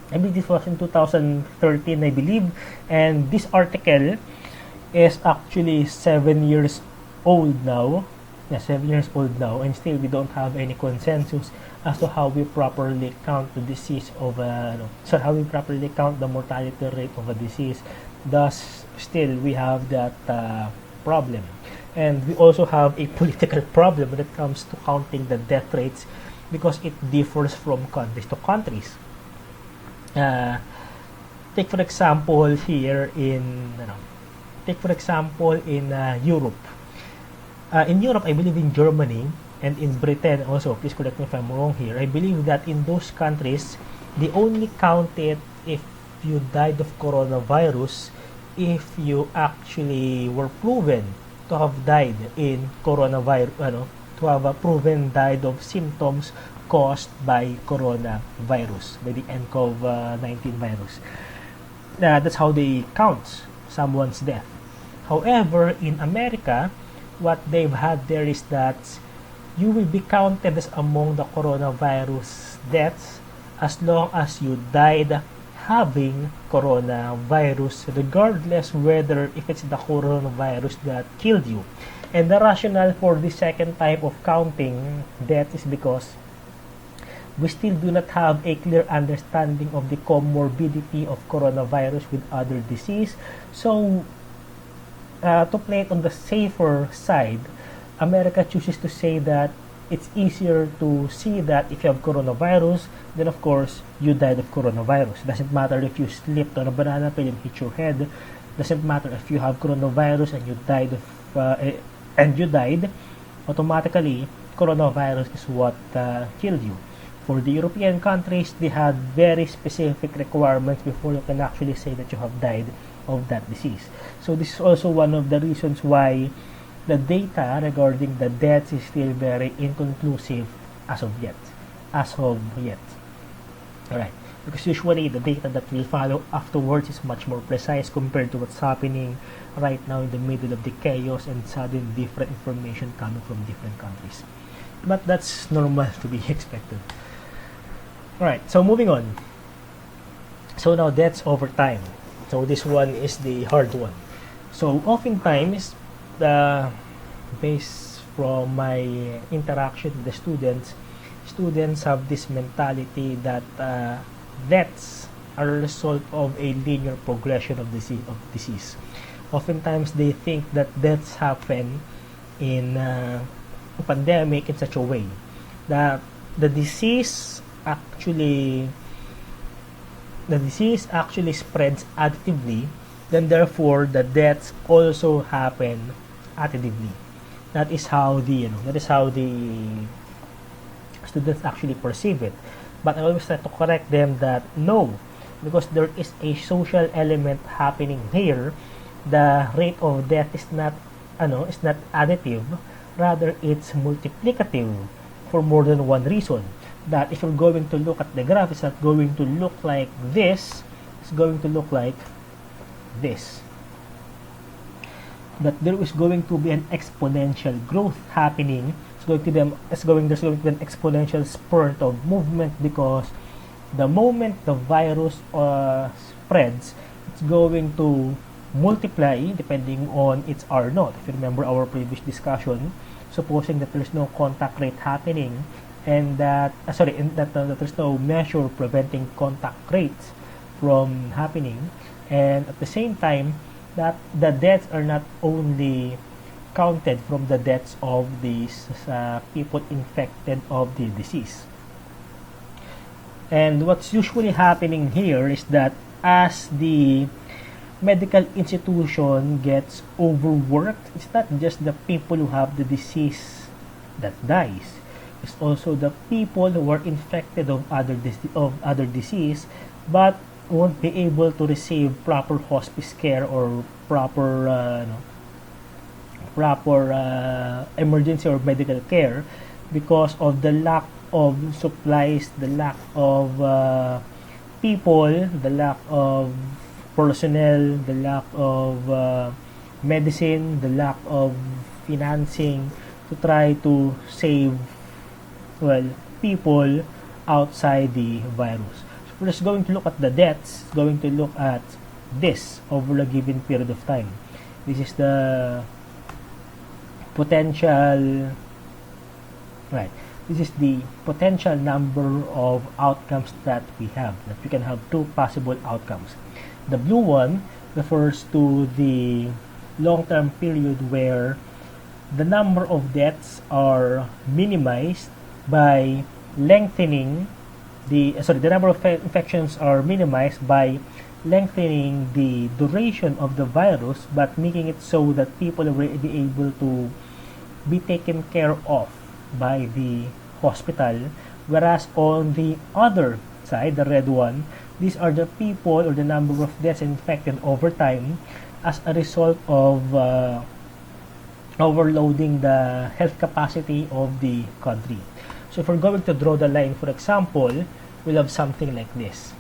S1: I believe this was in 2013, I believe, and this article is actually 7 years old now. 7 years old now, and still we don't have any consensus as to how we properly count the disease of how we properly count the mortality rate of a disease. Thus, still we have that problem. And we also have a political problem when it comes to counting the death rates, because it differs from countries to countries. Take for example here in Europe. In Europe, I believe in Germany and in Britain also, please correct me if I'm wrong here, I believe that in those countries, they only count it if you died of coronavirus if you actually were proven to have died in coronavirus, to have proven died of symptoms caused by coronavirus, by the COV-19 virus. That's how they count someone's death. However, in America, what they've had there is that you will be counted as among the coronavirus deaths as long as you died having coronavirus, regardless whether if it's the coronavirus that killed you. And the rationale for the second type of counting death is because we still do not have a clear understanding of the comorbidity of coronavirus with other disease. So, to play it on the safer side, America chooses to say that it's easier to see that if you have coronavirus, then of course, you died of coronavirus. Doesn't matter if you slipped on a banana peel and hit your head. Doesn't matter if you have coronavirus and you died, automatically, coronavirus is what killed you. For the European countries, they had very specific requirements before you can actually say that you have died of that disease. So this is also one of the reasons why the data regarding the deaths is still very inconclusive as of yet. Alright, because usually the data that will follow afterwards is much more precise compared to what's happening right now in the middle of the chaos and sudden different information coming from different countries. But that's normal to be expected. Alright, so moving on. So now deaths over time. So this one is the hard one. So oftentimes, based from my interaction with the students have this mentality that deaths are a result of a linear progression of disease. Oftentimes they think that deaths happen in a pandemic in such a way that the disease actually spreads additively, then therefore the deaths also happen additively. That is how the students actually perceive it. But I always try to correct them that no, because there is a social element happening here. The rate of death is not additive, rather it's multiplicative for more than one reason. That if you're going to look at the graph, it's not going to look like this, it's going to look like this. That there is going to be an exponential growth happening. There's going to be an exponential spurt of movement, because the moment the virus spreads, it's going to multiply depending on its R naught. If you remember our previous discussion, supposing that there's no contact rate happening, and that there's no measure preventing contact rates from happening, and at the same time that the deaths are not only counted from the deaths of these people infected of the disease. And what's usually happening here is that as the medical institution gets overworked, it's not just the people who have the disease that dies. It's also the people who are infected of other disease, but won't be able to receive proper hospice care or proper emergency or medical care because of the lack of supplies, the lack of people, the lack of personnel, the lack of medicine, the lack of financing to try to save people outside the virus. So we're just going to look at the deaths, going to look at this over a given period of time. This is the potential, right, this is the potential number of outcomes that we have. That we can have two possible outcomes. The blue one refers to the long-term period where the number of deaths are minimized by lengthening the number of infections are minimized by lengthening the duration of the virus, but making it so that people will be able to be taken care of by the hospital. Whereas on the other side, the red one, these are the people or the number of deaths infected over time as a result of overloading the health capacity of the country. So if we're going to draw the line, for example, we'll have something like this.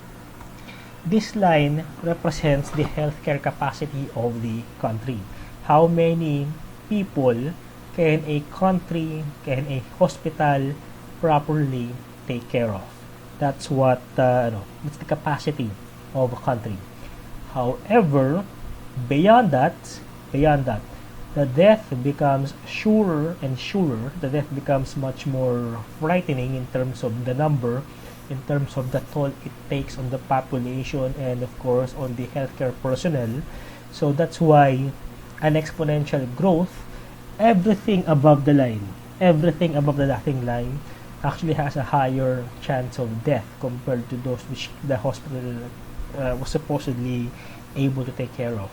S1: This line represents the healthcare capacity of the country. How many people can a country, can a hospital properly take care of? That's what, that's the capacity of a country. However, beyond that, the death becomes surer and surer. The death becomes much more frightening in terms of the number, in terms of the toll it takes on the population, and of course on the healthcare personnel. So that's why an exponential growth, everything above the dotting line, actually has a higher chance of death compared to those which the hospital was supposedly able to take care of.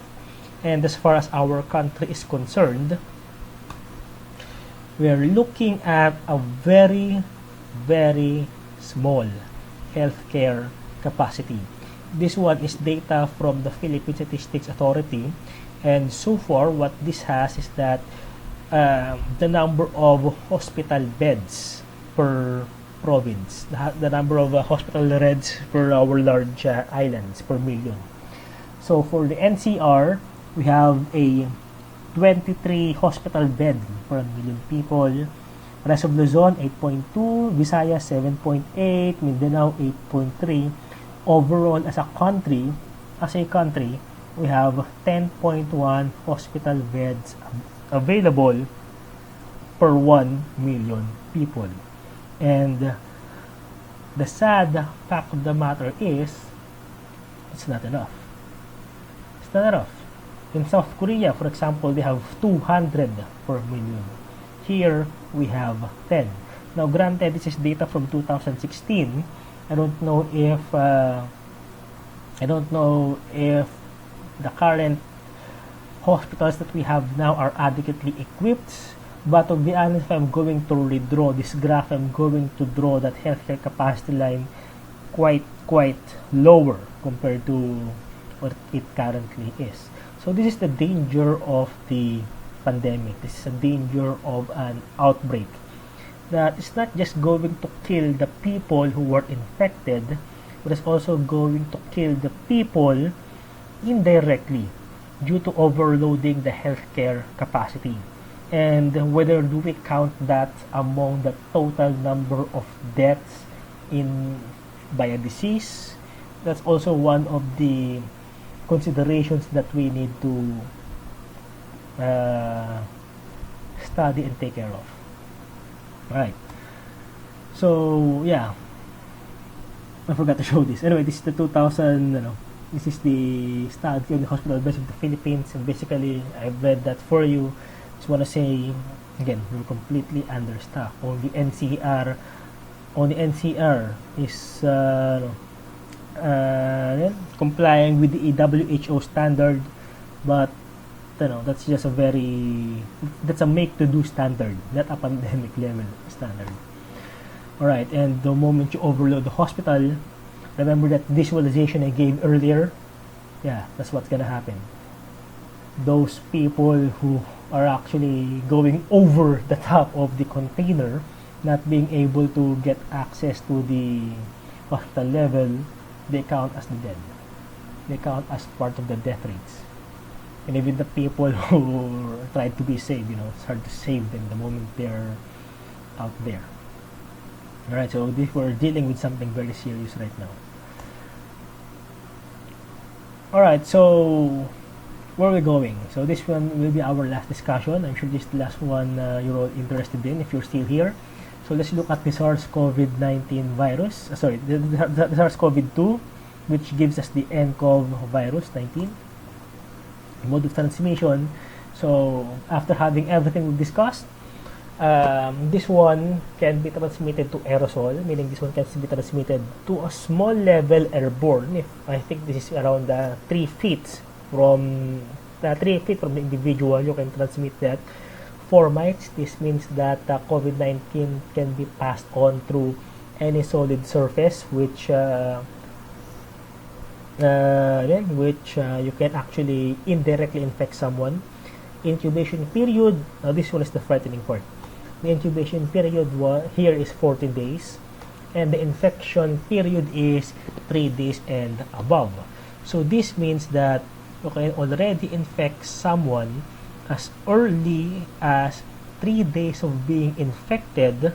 S1: And as far as our country is concerned, we are looking at a very, very small healthcare capacity. This one is data from the Philippine Statistics Authority, and so far what this has is that the number of hospital beds per province, the number of hospital beds per our large islands per million. So for the NCR, we have a 23 hospital bed per million people. Rest of Luzon, 8.2, Visayas, 7.8, Mindanao, 8.3. Overall, as a country, we have 10.1 hospital beds available per 1 million people. And the sad fact of the matter is, it's not enough. It's not enough. In South Korea, for example, they have 200 per million. Here, we have 10. Now, granted, this is data from 2016. I don't know if the current hospitals that we have now are adequately equipped. But to be honest, if I'm going to redraw this graph, I'm going to draw that healthcare capacity line quite lower compared to what it currently is. So this is the danger of the pandemic. This is a danger of an outbreak. That it's not just going to kill the people who were infected, but it's also going to kill the people indirectly due to overloading the healthcare capacity. And whether do we count that among the total number of deaths by a disease, that's also one of the considerations that we need to study and take care of. Right. So yeah, I forgot to show this. Anyway, this is the 2000. This is the study of the hospital beds of the Philippines, and basically I've read that for you. Just want to say again, we're completely understaffed. Only NCR is complying with the WHO standard, but that's just that's a make to do standard, not a pandemic level standard. Alright, and the moment you overload the hospital, remember that visualization I gave earlier? Yeah, that's what's gonna happen. Those people who are actually going over the top of the container, not being able to get access to the hospital level, they count as the dead. They count as part of the death rates. And even the people who tried to be saved, it's hard to save them the moment they're out there. Alright, so we're dealing with something very serious right now. Alright, so where are we going? So this one will be our last discussion. I'm sure this is the last one you're all interested in if you're still here. So let's look at the SARS-CoV-19 virus. The SARS-CoV-2, which gives us the nCoV virus 19. Mode of transmission. So after having everything we discussed, this one can be transmitted to aerosol, meaning this one can be transmitted to a small level airborne. If I think this is around 3 feet from the individual, you can transmit that 4 mites. This means that COVID-19 can be passed on through any solid surface, which you can actually indirectly infect someone. Incubation period, now this one is the frightening part. The incubation period here is 14 days, and the infection period is 3 days and above. So this means that you can already infect someone as early as 3 days of being infected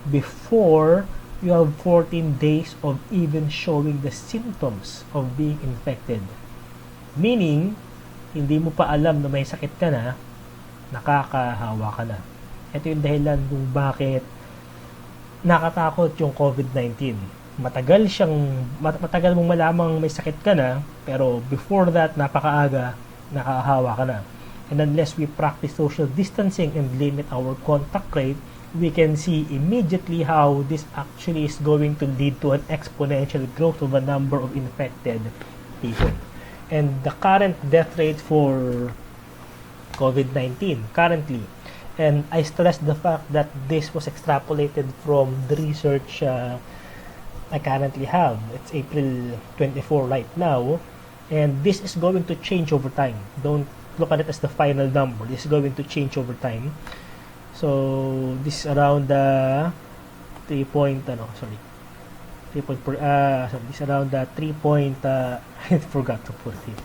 S1: before you have 14 days of even showing the symptoms of being infected. Meaning, hindi mo pa alam na may sakit ka na, nakakahawa ka na. Ito yung dahilan kung bakit nakatakot yung COVID-19. Matagal mong malamang may sakit ka na, pero before that, napakaaga, nakahawa ka na. And unless we practice social distancing and limit our contact rate, we can see immediately how this actually is going to lead to an exponential growth of a number of infected people. And the current death rate for COVID-19 currently, and I stress the fact that this was extrapolated from the research I currently have. It's April 24 right now, and this is going to change over time. Don't look at it as the final number. This is going to change over time. So this is around 3 point this is around 3 point I forgot to put it.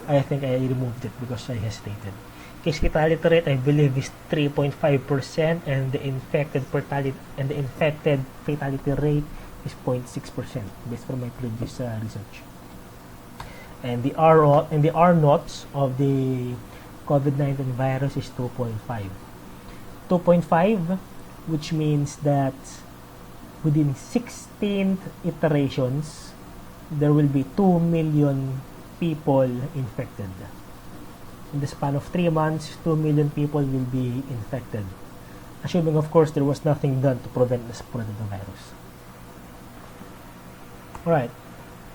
S1: I think I removed it because I hesitated. Case fatality rate, I believe, is 3.5%, and the infected fatality rate is 0.6% based from my previous research. And the R naughts of the COVID-19 virus is 2.5. 2.5, which means that within 16 iterations, there will be 2 million people infected. In the span of 3 months, 2 million people will be infected. Assuming, of course, there was nothing done to prevent the spread of the virus. Alright,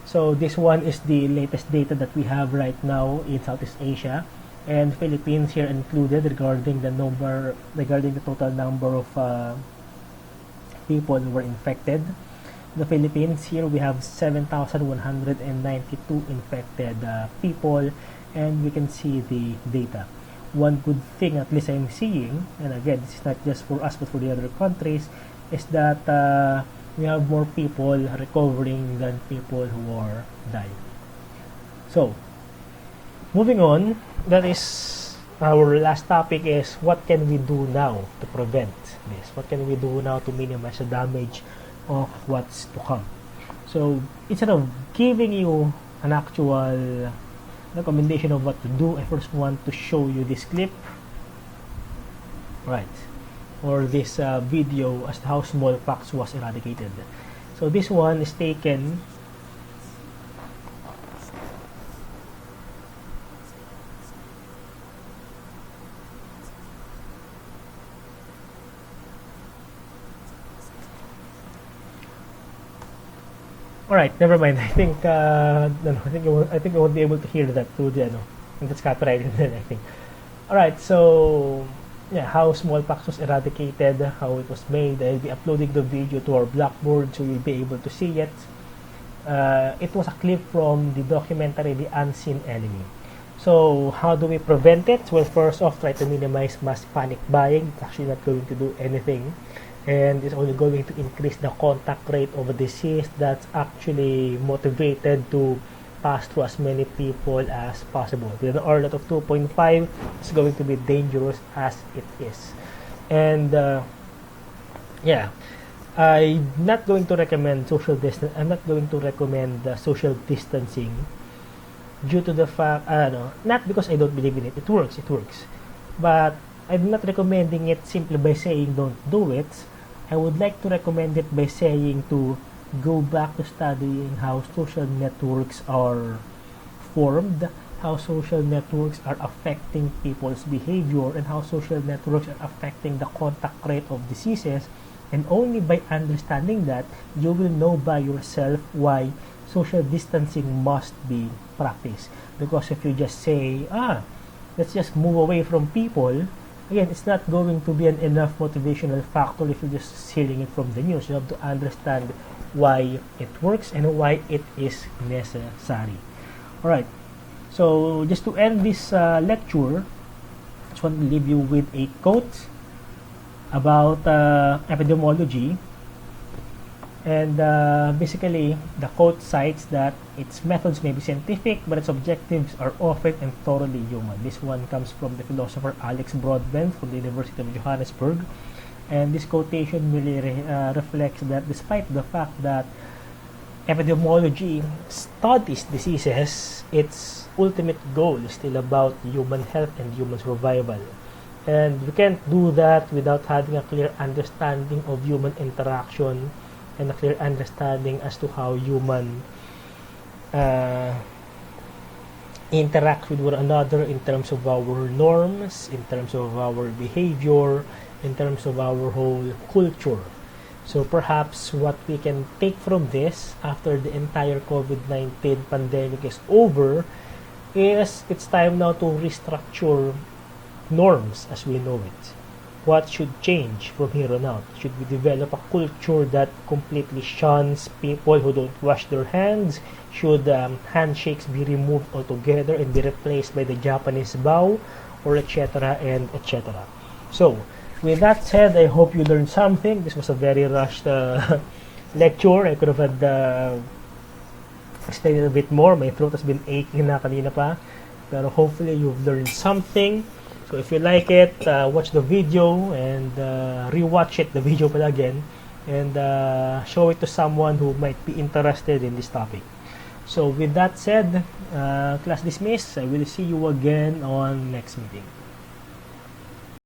S1: so this one is the latest data that we have right now in Southeast Asia, and Philippines here included regarding the total number of people who were infected. The Philippines, here we have 7,192 infected people, and we can see the data. One good thing, at least I'm seeing, and again, this is not just for us but for the other countries, is that we have more people recovering than people who are dying. So, moving on, that is our last topic, is what can we do now to prevent this? What can we do now to minimize the damage of what's to come? So, instead of giving you an actual recommendation of what to do, I first want to show you this clip, right, or this video as to how smallpox was eradicated. So this one is taken Alright, never mind. I think I think you won't be able to hear that through the I think that's copyrighted then, I think. Alright, so yeah, how smallpox was eradicated, how it was made. I'll be uploading the video to our Blackboard so you'll be able to see it. It was a clip from the documentary The Unseen Enemy. So how do we prevent it? Well, first off, try to minimize mass panic buying. It's actually not going to do anything, and it's only going to increase the contact rate of a disease that's actually motivated to pass through as many people as possible. With an R naught of 2.5, it's going to be dangerous as it is. And yeah, I'm not going to recommend social distancing due to the fact, not because I don't believe in it. It works. But I'm not recommending it simply by saying don't do it. I would like to recommend it by saying to go back to studying how social networks are formed, how social networks are affecting people's behavior, and how social networks are affecting the contact rate of diseases. And only by understanding that, you will know by yourself why social distancing must be practiced. Because if you just say, let's just move away from people, again, it's not going to be an enough motivational factor if you're just stealing it from the news. You have to understand why it works and why it is necessary. Alright, so just to end this lecture, I just want to leave you with a quote about epidemiology. And basically, the quote cites that its methods may be scientific, but its objectives are often and thoroughly human. This one comes from the philosopher Alex Broadbent from the University of Johannesburg. And this quotation really reflects that despite the fact that epidemiology studies diseases, its ultimate goal is still about human health and human survival. And we can't do that without having a clear understanding of human interaction and a clear understanding as to how human interact with one another in terms of our norms, in terms of our behavior, in terms of our whole culture. So perhaps what we can take from this after the entire COVID-19 pandemic is over is it's time now to restructure norms as we know it. What should change from here on out? Should we develop a culture that completely shuns people who don't wash their hands? Should handshakes be removed altogether and be replaced by the Japanese bow, or etc. and etc. So, with that said, I hope you learned something. This was a very rushed lecture. I could have had explained a bit more. My throat has been aching na kanina pa. Pero hopefully you've learned something. So if you like it, watch the video and rewatch it, the video pala again, and show it to someone who might be interested in this topic. So with that said, class dismissed. I will see you again on next meeting.